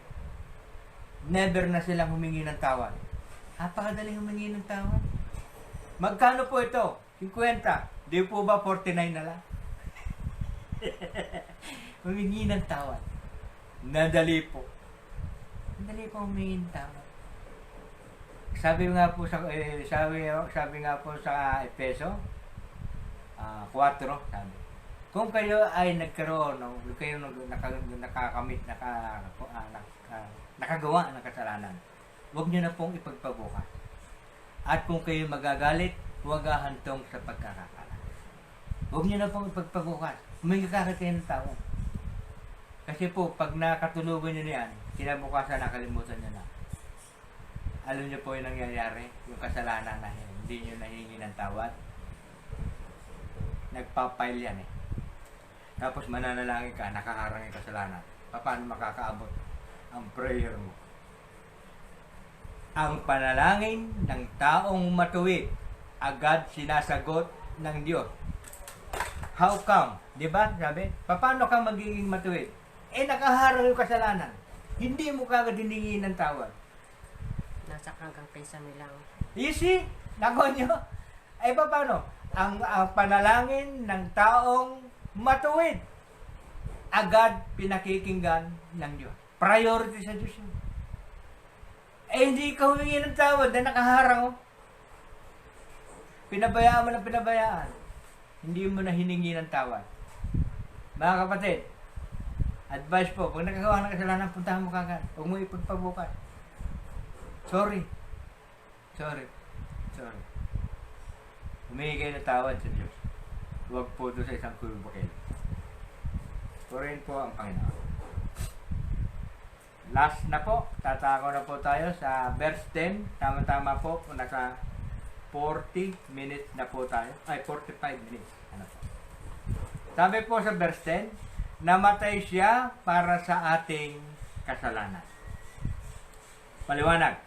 never na silang humingi ng tawad. Napakadaling humingi ng tawad. Magkano po ito? 50. Di po ba 49 na lang? Humingi ng tawad. Nadali po. Nadali po humingi ng tawad. Sabi nga po sa Efeso 4, sabi. Kung kayo ay nagkaroon, kayo nakakamit, nakagawa ng kasalanan, huwag niyo na pong ipagpabukas. At kung kayo magagalit, huwag hahantong sa pagkakakala. Huwag niyo na pong ipagpabukas. Humingi kayo ng tawad. Kasi po, pag nakatulugan niyo niyan, kinabukasan nakalimutan niyo na. Alam niyo po yung nangyayari, yung kasalanan na hindi niyo nahingi ng tawad. Nagpapail yan eh. Tapos mananalangin ka, nakaharang yung kasalanan. Paano makakaabot ang prayer mo? Ang panalangin ng taong matuwid, agad sinasagot ng Diyos. How come? Diba? Sabi, paano ka magiging matuwid? Eh, nakaharang yung kasalanan. Hindi mo kagad hiningi ng tawad. Nasa hanggang pesame lang. You see? Nako nyo? Ay, paano? Ang panalangin ng taong matuwid, agad pinakikinggan ng Diyos. Priority sa Diyos yun. Eh, hindi ka humingi ng tawad na nakaharang. Pinabayaan mo ng pinabayaan. Hindi mo na hiningi ng tawad. Mga kapatid, advice po, pag nakagawa ng kasalanan, puntahan mo kagad. Huwag mo ipagpabukas. Sorry. Humingi kayo ng tawad sa Diyos. Huwag po doon sa isang kulubakil. Purihin po ang Panginoon. Last na po, tatako na po tayo sa verse 10. Tama-tama po, nasa 40 minutes na po tayo. Ay, 45 minutes. Ano po? Sabi po sa verse 10, namatay siya para sa ating kasalanan. Paliwanag.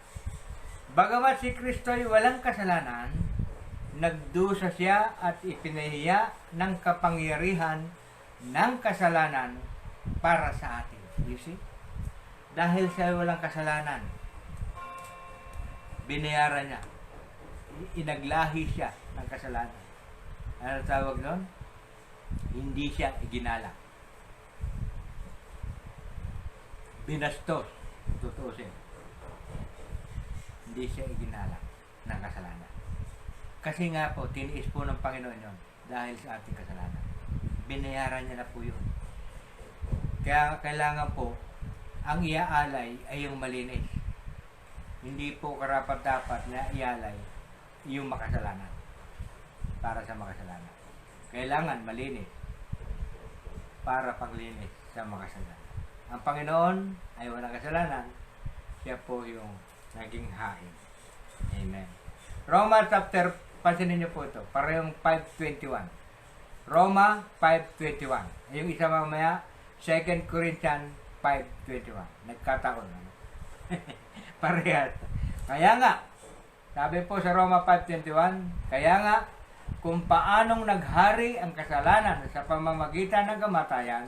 Bagamat si Kristo ay walang kasalanan, nagdusa siya at ipinahiya ng kapangyarihan ng kasalanan para sa atin. You see? Dahil siya ay walang kasalanan, binayaran niya. Inaglahi siya ng kasalanan. Ano tawag doon? Hindi siya iginala. Binastos. Tutuusin. Hindi siya iginala ng kasalanan. Kasi nga po, tiniis po ng Panginoon yun dahil sa ating kasalanan. Binayaran niya na po yun. Kaya kailangan po, ang iaalay ay yung malinis. Hindi po karapat-dapat na ialay yung makasalanan para sa makasalanan. Kailangan malinis para panglinis sa makasalanan. Ang Panginoon ay walang kasalanan. Siya po yung naging hain. Amen. Roma chapter, pansinin niyo po ito, parehong 5:21. Roma 5:21. Yung isa mamaya, 2 Corinthians 5:21. Nagkataon. Parehas. Kaya nga, sabi po sa Roma 5:21, kaya nga, kung paanong naghari ang kasalanan sa pamamagitan ng kamatayan,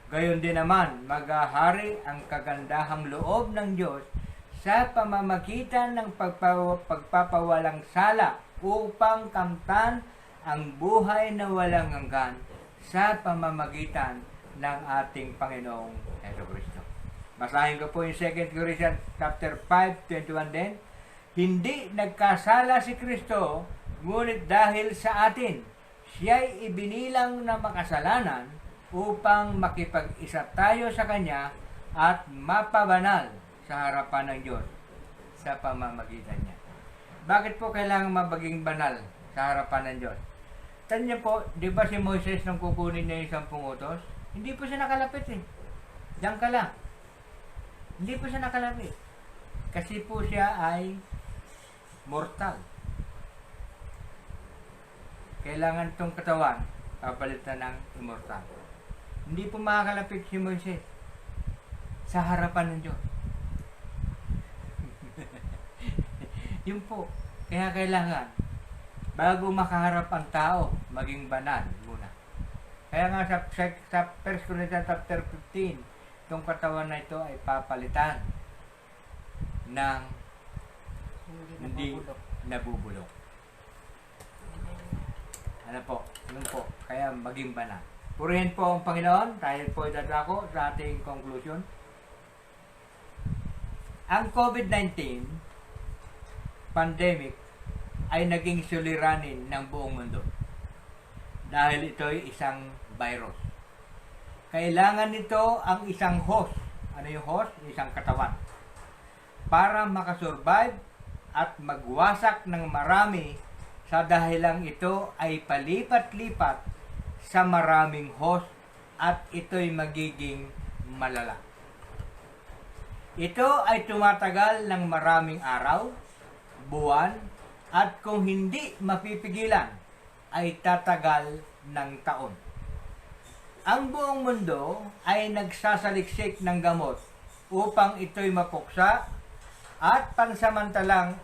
gayon din naman maghahari ang kagandahang loob ng Diyos sa pamamagitan ng pagpapawalang sala upang kamtan ang buhay na walang hanggan sa pamamagitan ng ating Panginoong Jesucristo. Basahin ko po yung 2 Corinthians chapter 5:21 din. Hindi nagkasala si Kristo, ngunit dahil sa atin, siya'y ibinilang na makasalanan upang makipag-isa tayo sa Kanya at mapabanal sa harapan ng Diyos sa pamamagitan niya. Bakit po kailangan mabaging banal sa harapan ng Diyos? Tanya po, di ba si Moises nung kukunin niya yung 10 utos? Hindi po siya nakalapit eh. Diyan ka lang. Hindi po siya nakalapit. Kasi po siya ay mortal. Kailangan tong katawan papalitan ng immortal. Hindi po makakalapit si Moises sa harapan ng Diyos. Yun po. Kaya kailangan, bago makaharap ang tao, maging banal muna. Kaya nga sa 1 Corinthians chapter 15, itong katawan na ito ay papalitan ng hindi nabubulok. Ano po? Yun po. Kaya maging banal. Purihin po ang Panginoon. Tayo po dadako sa ating conclusion. Ang COVID-19 pandemic ay naging suliranin ng buong mundo. Dahil ito ay isang virus. Kailangan nito ang isang host. Ano yung host? Isang katawan. Para makasurvive at magwasak ng marami sa dahilang ito ay palipat-lipat sa maraming host at ito'y magiging malala. Ito ay tumatagal ng maraming araw, buwan, at kung hindi mapipigilan, ay tatagal ng taon. Ang buong mundo ay nagsasaliksik ng gamot upang ito'y mapuksa at pansamantalang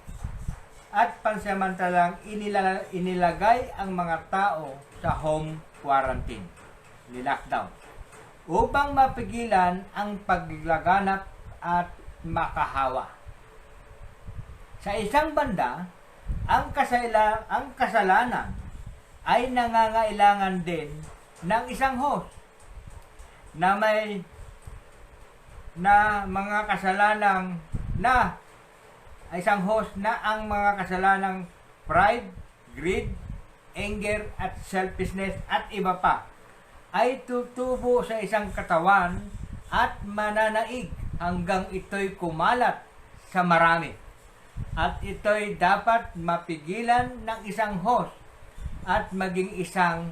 inilagay ang mga tao sa home quarantine, ni-lockdown, upang mapigilan ang paglaganap at makahawa. Sa isang banda, ang kasalanan ay nangangailangan din ng isang host na may mga kasalanang isang host na ang mga kasalanang pride, greed, anger at selfishness at iba pa ay tutubo sa isang katawan at mananaig hanggang ito'y kumalat sa marami. At ito'y dapat mapigilan ng isang host at maging isang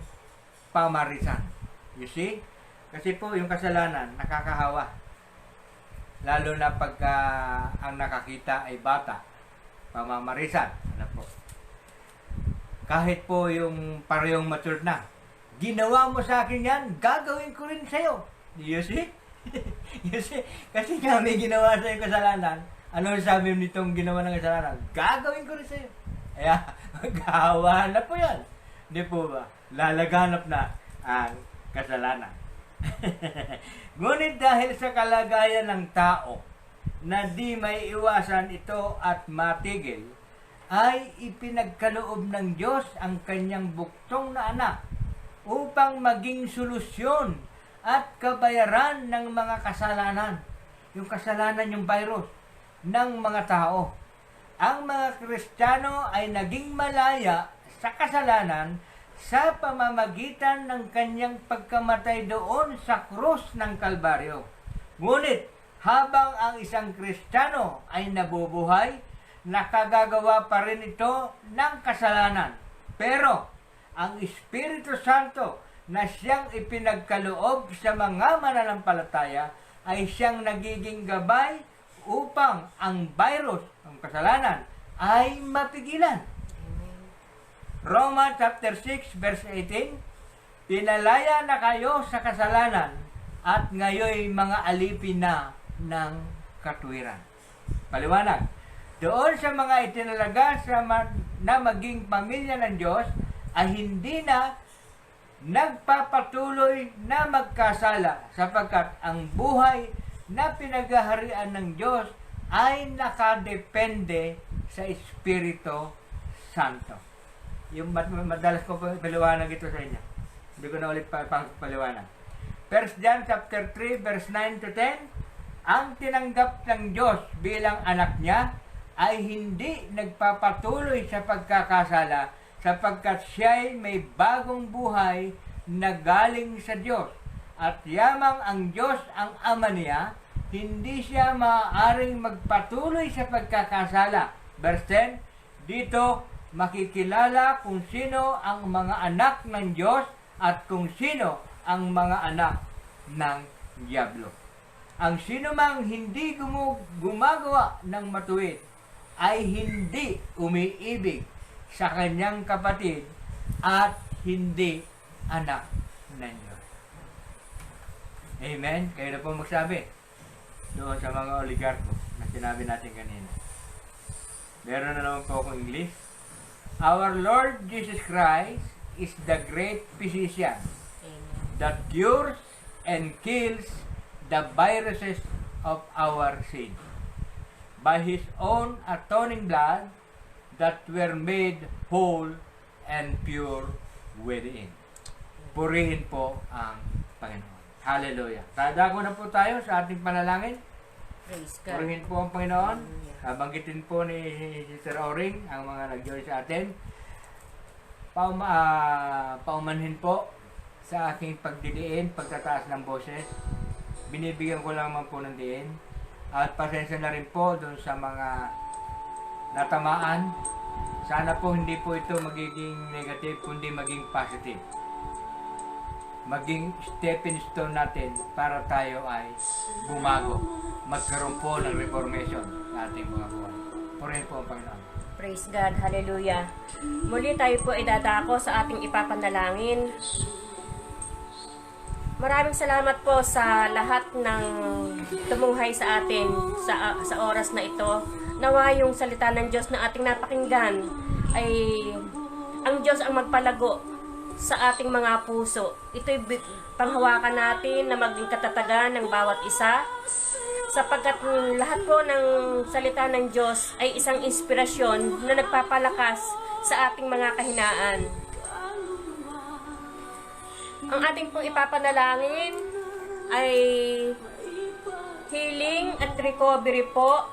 pamarisan. You see? Kasi po yung kasalanan nakakahawa. Lalo na pagka ang nakakita ay bata, pamamarisan. Ano po? Kahit po yung parehong matured na, ginawa mo sa akin yan, gagawin ko rin sa'yo. You see? You see? Kasi nga may ginawa sa'yo kasalanan. Ano sabi mo nitong ginawa ng kasalanan? Gagawin ko rin sa'yo. Kaya, maghahawahan na po yan. Hindi po ba? Lalaganap na ang kasalanan. Ngunit dahil sa kalagayan ng tao na di may iwasan ito at matigil, ay ipinagkaloob ng Diyos ang kanyang buktong na anak upang maging solusyon at kabayaran ng mga kasalanan. Yung kasalanan, yung virus ng mga tao. Ang mga Kristiyano ay naging malaya sa kasalanan sa pamamagitan ng kanyang pagkamatay doon sa krus ng Kalbaryo. Ngunit, habang ang isang Kristiyano ay nabubuhay, nakagagawa pa rin ito ng kasalanan. Pero, ang Espiritu Santo na siyang ipinagkaloob sa mga mananampalataya ay siyang nagiging gabay upang ang virus, ang kasalanan, ay mapigilan. Roma chapter 6 verse 18, pinalaya na kayo sa kasalanan at ngayoy mga alipin na ng katuwiran. Paliwanag, doon sa mga itinalaga na maging pamilya ng Diyos ay hindi na nagpapatuloy na magkasala sapagkat ang buhay na pinaghaharian ng Diyos ay nakadepende sa Espiritu Santo. Yung madalas ko paliwanag ito sa inyo. Hindi ko na ulit paliwanag. 1 John chapter 3 verse 9 to 10, ang tinanggap ng Diyos bilang anak niya ay hindi nagpapatuloy sa pagkakasala sapagkat siya'y may bagong buhay na galing sa Diyos. At yamang ang Diyos ang ama niya, hindi siya maaaring magpatuloy sa pagkakasala. Verse 10, dito makikilala kung sino ang mga anak ng Diyos at kung sino ang mga anak ng Diablo. Ang sino mang hindi gumagawa ng matuwid ay hindi umiibig sa kanyang kapatid at hindi anak ng Diyos. Amen? Kayo na po magsabi doon sa mga oligarko na sinabi natin kanina. Meron na naman po akong English. Our Lord Jesus Christ is the great physician that cures and kills the viruses of our sin. By His own atoning blood that were made whole and pure within. Purihin po ang Panginoon. Hallelujah. Dadako na po tayo sa ating panalangin. Praise God. Purihin po ang Panginoon. Banggitin po ni Sister Oring ang mga nag-join sa atin. Paumanhin po sa aking pagdidiin, pagtataas ng boses. Binibigyan ko lamang po ng diin. At pasensya na rin po doon sa mga natamaan. Sana po hindi po ito magiging negative, kundi maging positive. Maging stepping stone natin para tayo ay bumago. Magkaroon po ng reformation sa ating mga buhay. Purihin po ang Panginoon. Praise God. Hallelujah. Muli tayo po ay dadako sa ating ipapanalangin. Maraming salamat po sa lahat ng tumuhay sa atin sa oras na ito. Nawa yung salita ng Diyos na ating napakinggan ay ang Diyos ang magpalago sa ating mga puso. Ito'y panghawakan natin na maging katatagan ng bawat isa sapagkat lahat po ng salita ng Diyos ay isang inspirasyon na nagpapalakas sa ating mga kahinaan. Ang ating pong ipapanalangin ay healing at recovery po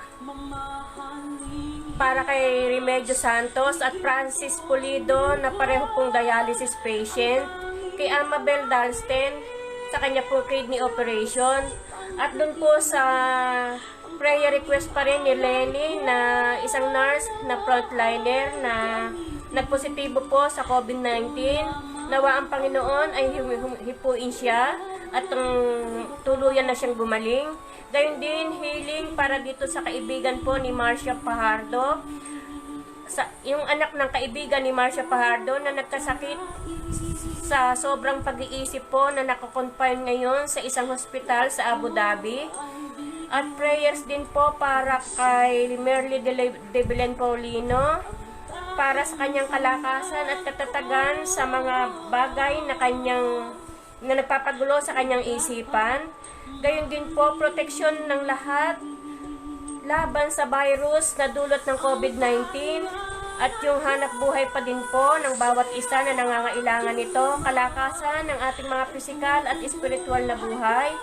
para kay Remedios Santos at Francis Pulido na pareho pong dialysis patient, kay Amabel Dalsten sa kanya po kidney operation, at dun po sa prayer request pa rin ni Lenny na isang nurse na frontliner na nagpositibo po sa COVID-19. Nawa ang Panginoon ay hipuin siya at tuluyan na siyang gumaling. Gayon din, healing para dito sa kaibigan po ni Marcia Pajardo yung anak ng kaibigan ni Marcia Fajardo na nagkasakit sa sobrang pag-iisip po na nakakonfine ngayon sa isang hospital sa Abu Dhabi. At prayers din po para kay Merly de Belen Paulino para sa kanyang kalakasan at katatagan sa mga bagay na nagpapagulo sa kanyang isipan. Gayon din po, proteksyon ng lahat laban sa virus na dulot ng COVID-19 at yung hanap buhay pa din po ng bawat isa na nangangailangan nito, kalakasan ng ating mga pisikal at espiritual na buhay.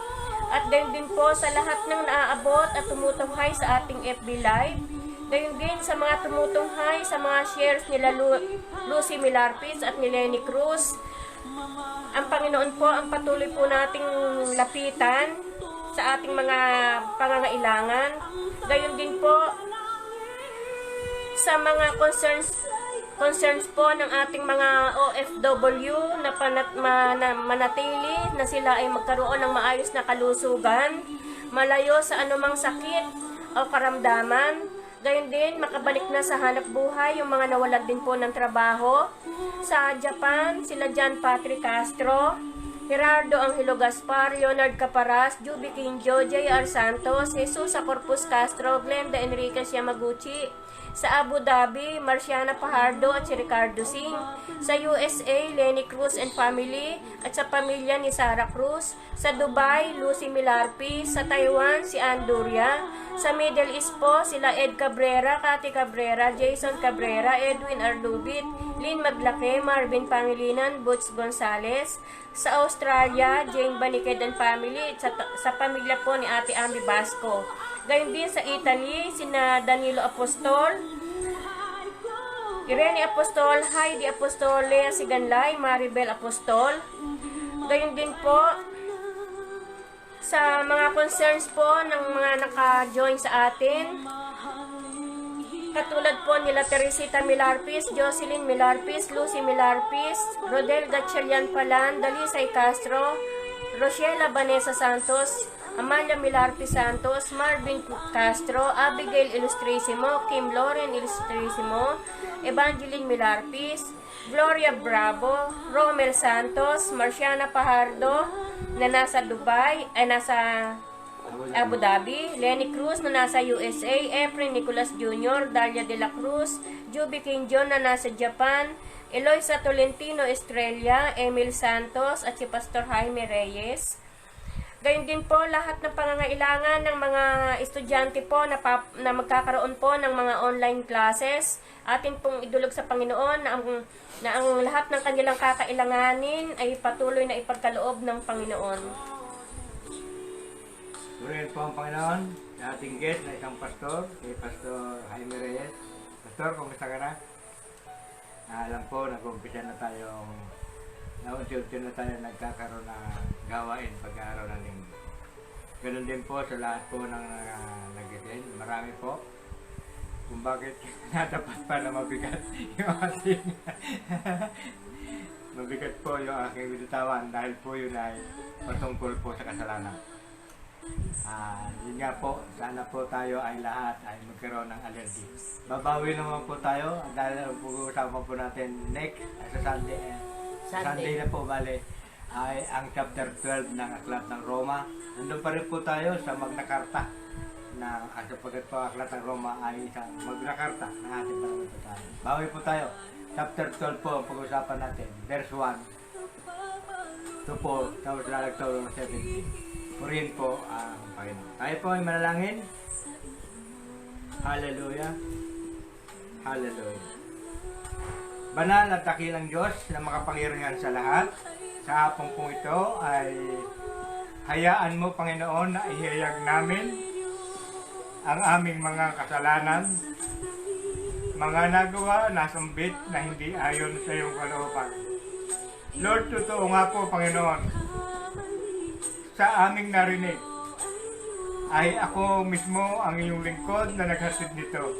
At gayon din po sa lahat ng naaabot at tumutunghay sa ating FB Live. Gayon din sa mga tumutunghay sa mga shares nila Lucy Milarpis at ni Lenny Cruz. Ang Panginoon po ang patuloy po nating lapitan sa ating mga pangangailangan. Gayon din po sa mga concerns po ng ating mga OFW na manatili na sila ay magkaroon ng maayos na kalusugan, malayo sa anumang sakit o karamdaman. Gayon din, makabalik na sa hanap buhay yung mga nawalan din po ng trabaho. Sa Japan, sila John Patrick Castro, Gerardo Angelo Gaspar, Leonard Caparas, Juby Quinjo, J.R. Santos, Jesus Corpus Castro, Glenda Enriquez Yamaguchi. Sa Abu Dhabi, Marciana Fajardo at si Ricardo Singh. Sa USA, Lenny Cruz and family at sa pamilya ni Sarah Cruz. Sa Dubai, Lucy Milarpis. Sa Taiwan, si Anduria. Sa Middle East po, sila Ed Cabrera, Cathy Cabrera, Jason Cabrera, Edwin Ardubit, Lynn Maglake, Marvin Pangilinan, Butch Gonzales. Sa Australia, Jane Baniked and family sa pamilya po ni Ate Ami Basco. Gayon din sa Italy, sina Danilo Apostol, Irene Apostol, Heidi Apostol, Lea Siganlay, Maribel Apostol. Gayon din po sa mga concerns po ng mga naka-join sa atin. Katulad po nila Teresita Milarpis, Jocelyn Milarpis, Lucy Milarpis, Rodel Gatchalian Palan, Dalisay Castro, Rochela Vanessa Santos, Amalia Milarpis Santos, Marvin Castro, Abigail Ilustrisimo, Kim Lauren Ilustrisimo, Evangeline Milarpis, Gloria Bravo, Romel Santos, Marciana Fajardo na nasa Dubai, ay nasa Abu Dhabi, Lenny Cruz na nasa USA, Efren Nicolas Jr., Dalia de la Cruz, Juby Quinjo na nasa Japan, Eloisa Tolentino Estrella, Emil Santos at si Pastor Jaime Reyes. Gayon din po lahat ng pangangailangan ng mga estudyante po na magkakaroon po ng mga online classes. Atin pong idulog sa Panginoon na ang lahat ng kanilang kakailanganin ay patuloy na ipagkaloob ng Panginoon. Purihin po ang Panginoon sa ating guest na isang pastor, si Pastor Jaime Reyes. Pastor, kumusta ka na? Alam po, nag-umpisa na tayong naunti-unti na tayo nagkakaroon ng gawain pag-araw ng linggo. Ganun din po sa lahat po ng nag-attend. Marami po kung bakit natapat pa na mabigat yung ating mabigat po yung aking bitawan dahil po yun ay patungkol po sa kasalanan. Yun nga po, sana po tayo ay lahat ay magkaroon ng allergy. Babawi naman po tayo dahil pag-uusapan po natin next sa Sunday na po, bale, ay ang chapter 12 ng Aklat ng Roma. Nandun pa rin po tayo sa Magna Carta na sapagkat po Aklat ng Roma ay isang Magna Carta ng ating pananampalataya. Bawi po tayo. Chapter 12 po ang pag-usapan natin. Verse 1 to 4, tapos lalagto 17. Purihin po ang Panginoon. Tayo po ay manalangin. Hallelujah. Hallelujah. Banal at dakilang Diyos na makapangyarihan sa lahat, sa hapong pong ito ay hayaan mo, Panginoon, na ihayag namin ang aming mga kasalanan, mga nagawa na sambit na hindi ayon sa iyong kalooban. Lord, totoo nga po, Panginoon, sa aming narinig ay ako mismo ang iyong lingkod na naghatid nito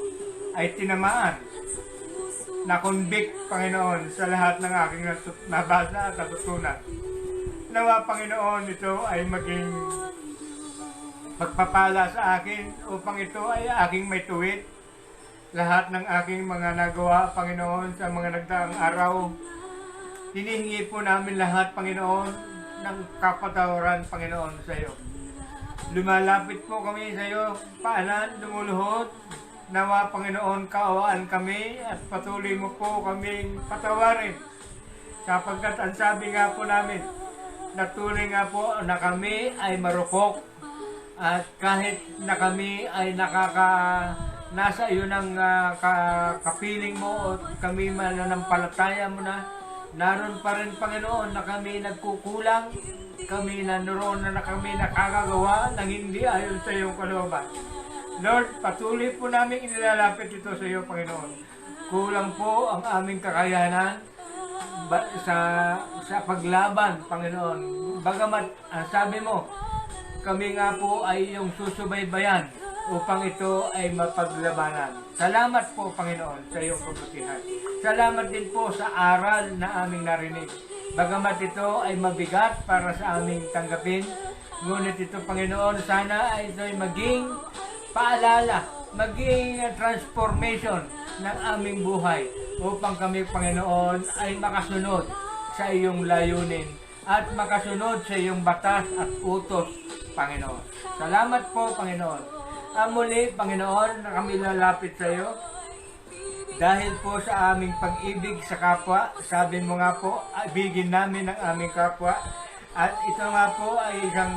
ay tinamaan, na-convict, Panginoon, sa lahat ng aking nabasa at natutunan. Nawa, Panginoon, ito ay maging pagpapala sa akin upang ito ay aking may tuwid lahat ng aking mga nagawa, Panginoon, sa mga nagdaang araw. Hinihingi po namin lahat, Panginoon, ng kapatawaran, Panginoon, sa iyo. Lumalapit po kami sa iyo, paanan, lumuluhod. Nawa, Panginoon, kaawaan kami at patuloy mo po kaming patawarin. Sapagkat ang sabi nga po namin, na tunay nga po na kami ay marupok at kahit na kami ay nasa iyo ng kapiling mo o kami mananampalataya mo na, naroon pa rin, Panginoon, na kami nagkukulang, kami naroon na kami nakakagawa ng hindi ayon sa iyong kalooban. Lord, patuloy po namin inilalapit ito sa iyo, Panginoon. Kulang po ang aming kakayanan sa paglaban, Panginoon. Bagamat ang sabi mo, kami nga po ay iyong susubaybayan upang ito ay mapaglabanan. Salamat po, Panginoon, sa iyong kabutihan. Salamat din po sa aral na aming narinig. Bagamat ito ay mabigat para sa aming tanggapin, ngunit ito, Panginoon, sana ay ito ay maging paalala, maging transformation ng aming buhay upang kami, Panginoon, ay makasunod sa iyong layunin at makasunod sa iyong batas at utos, Panginoon. Salamat po, Panginoon. Muli, Panginoon, na kami lalapit sa iyo dahil po sa aming pag-ibig sa kapwa. Sabi mo nga po, ibigin namin ang aming kapwa, at ito nga po ay isang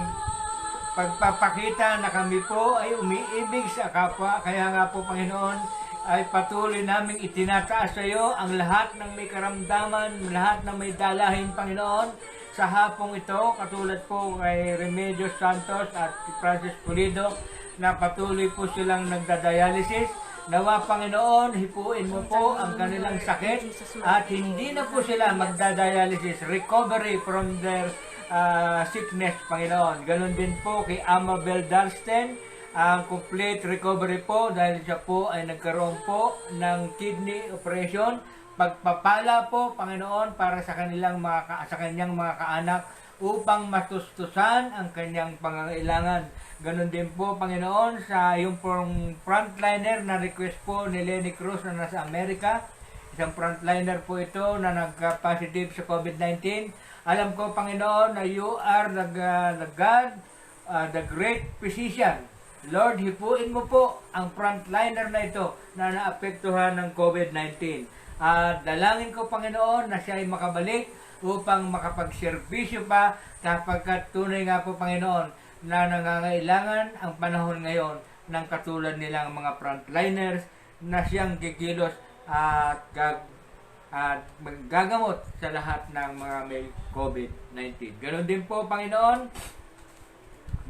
pagpapakita na kami po ay umiibig sa kapwa. Kaya nga po, Panginoon, ay patuloy naming itinataas sa iyo ang lahat ng may karamdaman, lahat ng may dalahin, Panginoon, sa hapong ito, katulad po kay Remedios Santos at Francis Pulido, na patuloy po silang nagdadialysis. Nawa, Panginoon, hipuin mo po ang kanilang sakit at hindi na po sila magdadialysis. Recovery from their sickness, Panginoon. Ganon din po kay Amabel Darsten, ang complete recovery po dahil siya po ay nagkaroon po ng kidney operation. Pagpapala po, Panginoon, para sa kanyang mga kaanak upang matustusan ang kanyang pangangailangan. Ganon din po, Panginoon, sa yung frontliner na request po ni Lenny Cruz na nasa Amerika. Isang frontliner po ito na nagka-positive sa COVID-19. Alam ko, Panginoon, na you are the God, the great physician. Lord, hipuin mo po ang frontliner na ito na naapektuhan ng COVID-19. At dalangin ko, Panginoon, na siya ay makabalik upang makapagserbisyo pa, sapagkat tunay nga po, Panginoon, na nangangailangan ang panahon ngayon ng katulad nilang mga frontliners na siyang kikilos at gagamot sa lahat ng mga may COVID-19. Ganon din po, Panginoon,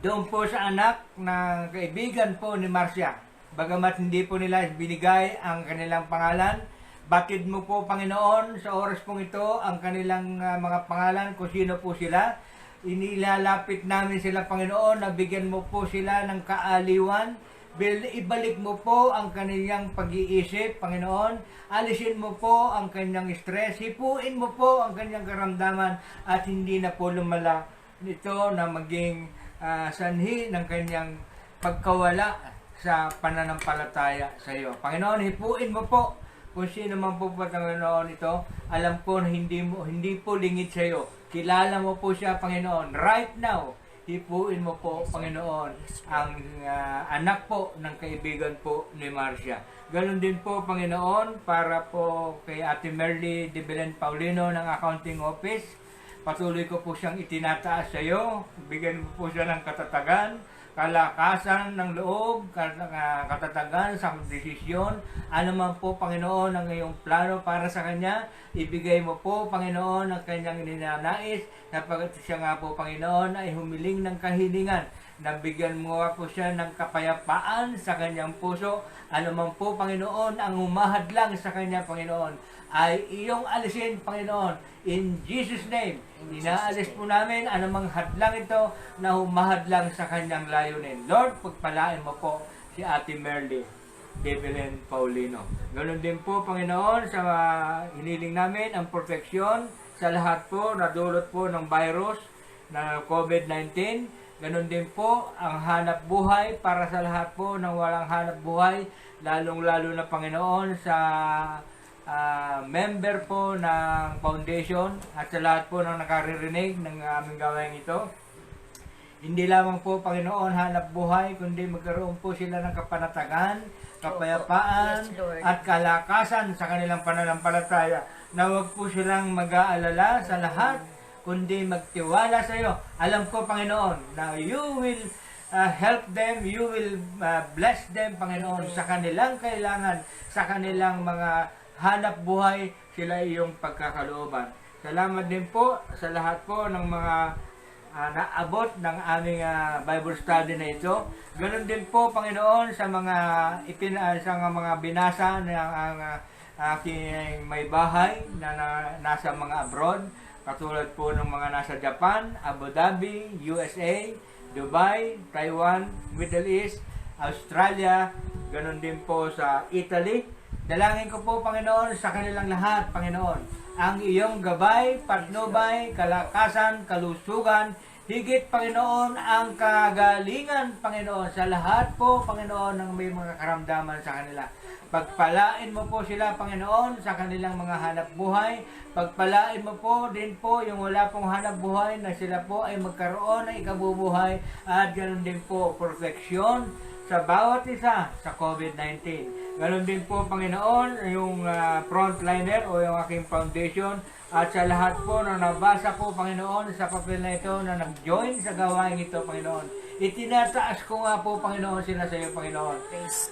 doon po sa anak ng kaibigan po ni Marcia. Bagamat hindi po nila binigay ang kanilang pangalan, batid mo po, Panginoon, sa oras pong ito ang kanilang mga pangalan, kung sino po sila. Inilalapit namin sila, Panginoon, na bigyan mo po sila ng kaaliwan. Ibalik mo po ang kanilang pag-iisip, Panginoon. Alisin mo po ang kanyang stress. Hipuin mo po ang kanyang karamdaman at hindi na po lumala nito na maging sanhi ng kanyang pagkawala sa pananampalataya sa iyo. Panginoon, hipuin mo po kung sino man po, Panginoon, ito. Alam ko na hindi po lingid sa iyo. Kilala mo po siya, Panginoon. Right now, hipuin mo po, Panginoon, ang anak po ng kaibigan po ni Marcia. Ganon din po, Panginoon, para po kay Ate Merly de Belen Paulino ng Accounting Office. Patuloy ko po siyang itinataas sa iyo. Bigyan mo po siya ng katatagan, kalakasan ng loob, katatagan sa desisyon. Ano man po, Panginoon, ang iyong plano para sa kanya, ibigay mo po, Panginoon, ang kanyang ninanais, sapagkat siya nga po, Panginoon, ay humiling ng kahilingan. Nabigyan mo nga po siya ng kapayapaan sa kanyang puso. Ano man po, Panginoon, ang humahadlang sa kanya, Panginoon, ay iyong alisin, Panginoon. In Jesus' name, inaalis po namin anumang hadlang ito na humahadlang sa kanyang layunin. Lord, pagpalain mo po si Ate Merly de Belen Paulino. Ganon din po, Panginoon, sa hiniling namin ang proteksyon sa lahat po na dulot po ng virus na COVID-19. Ganon din po ang hanap buhay para sa lahat po ng walang hanap buhay, lalong-lalo na Panginoon sa member po ng foundation at sa lahat po ng nakaririnig ng aming gawain ito. Hindi lamang po, Panginoon, hanap buhay, kundi magkaroon po sila ng kapanatagan, kapayapaan, Yes, Lord. at kalakasan sa kanilang pananampalataya. Na huwag po silang mag-aalala sa lahat, kundi magtiwala sa iyo. Alam ko, Panginoon, na you will help them, you will bless them, Panginoon, sa kanilang kailangan, sa kanilang mga hanap buhay, sila iyong pagkakalooban. Salamat din po sa lahat po ng mga naabot ng aming Bible study na ito. Ganon din po, Panginoon, sa mga mga binasa ng aking may bahay na nasa mga abroad, katulad po ng mga nasa Japan, Abu Dhabi, USA, Dubai, Taiwan, Middle East, Australia, ganon din po sa Italy. Dalangin ko po, Panginoon, sa kanilang lahat, Panginoon, ang iyong gabay, patnubay, kalakasan, kalusugan, higit, Panginoon, ang kagalingan, Panginoon, sa lahat po, Panginoon, ng may mga karamdaman sa kanila. Pagpalain mo po sila, Panginoon, sa kanilang mga hanap buhay. Pagpalain mo po din po yung wala pong hanap buhay na sila po ay magkaroon ng ikabubuhay at ganoon din po, perfeksyon sa bawat isa sa COVID-19. Ganon din po, Panginoon, yung frontliner o yung aking foundation at sa lahat po na nabasa po, Panginoon, sa papel na ito na nag-join sa gawain ito, Panginoon. Itinataas ko nga po, Panginoon, sila sa iyo, Panginoon.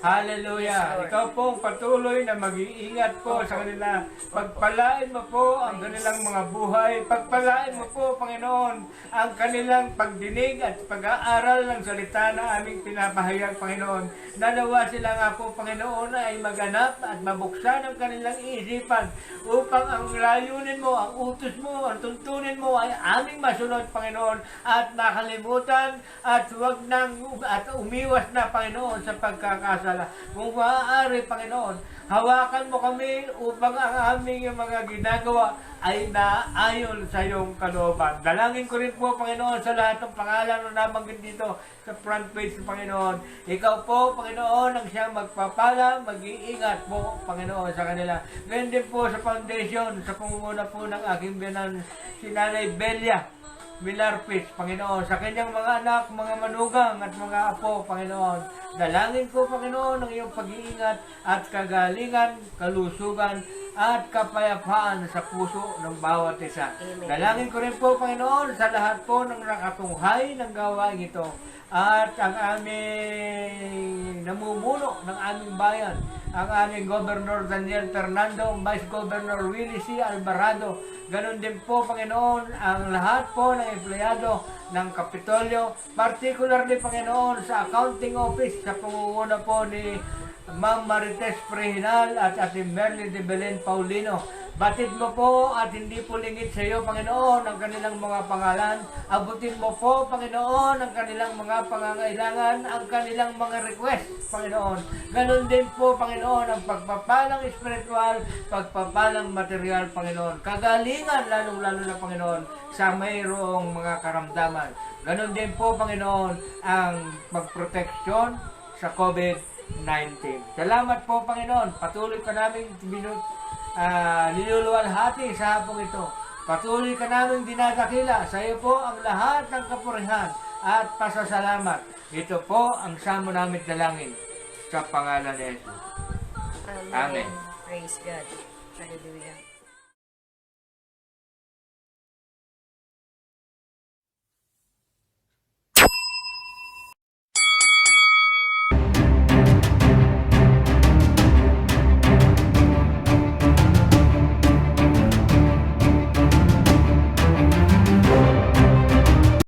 Hallelujah! Yes, Ikaw pong patuloy na mag-iingat po sa kanila. Pagpalain mo po ang kanilang mga buhay. Pagpalain mo po, Panginoon, ang kanilang pagdinig at pag-aaral ng salita na aming pinapahayag, Panginoon. Nanawa sila nga po, Panginoon, ay maganap at mabuksan ang kanilang isipan upang ang layunin mo, ang utos mo, ang tuntunin mo ay aming masunod, Panginoon, at makalimutan at huwag nang at umiwas na, Panginoon, sa pagkakasala. Kung maaari, Panginoon, hawakan mo kami upang ang aming mga ginagawa ay naayon sa iyong kalooban. Dalangin ko rin po, Panginoon, sa lahat ng pangalan na nabanggit dito sa front page, Panginoon. Ikaw po, Panginoon, ang siyang magpapala, mag-iingat po, Panginoon, sa kanila. Ganyan din po sa foundation, sa pangunguna po ng aking binan, si Nanay Belia Milarpis, Panginoon, sa kanyang mga anak, mga manugang at mga apo, Panginoon. Dalangin ko, Panginoon, ang iyong pag-iingat at kagalingan, kalusugan at kapayapaan sa puso ng bawat isa. Amen. Dalangin ko rin po, Panginoon, sa lahat po ng nakatunghay ng gawain ito at ang aming namumuno ng aming bayan, ang aming Governor Daniel Fernando, Vice Governor Willie C. Alvarado. Ganon din po, Panginoon, ang lahat po ng empleyado ng Kapitolyo, particularly, Panginoon, sa accounting office, sa pangunguna po ni Ma'am Marites Prehinal at Ate Merly de Belen Paulino. Batid mo po at hindi po lingid sa iyo, Panginoon, ang kanilang mga pangalan. Abutin mo po, Panginoon, ang kanilang mga pangangailangan, ang kanilang mga request, Panginoon. Ganon din po, Panginoon, ang pagpapalang espiritual, pagpapalang material, Panginoon. Kagalingan, lalong-lalo na, Panginoon, sa mayroong mga karamdaman. Ganon din po, Panginoon, ang pagproteksyon sa COVID-19. Salamat po, Panginoon. Patuloy ka namin niluluwalhati sa hapong ito. Patuloy ka namin dinadakila. Sa iyo po ang lahat ng kapurihan at pasasalamat. Ito po ang samo namin dalangin sa pangalan ni Jesus. Amen. Amen. Praise God. Hallelujah.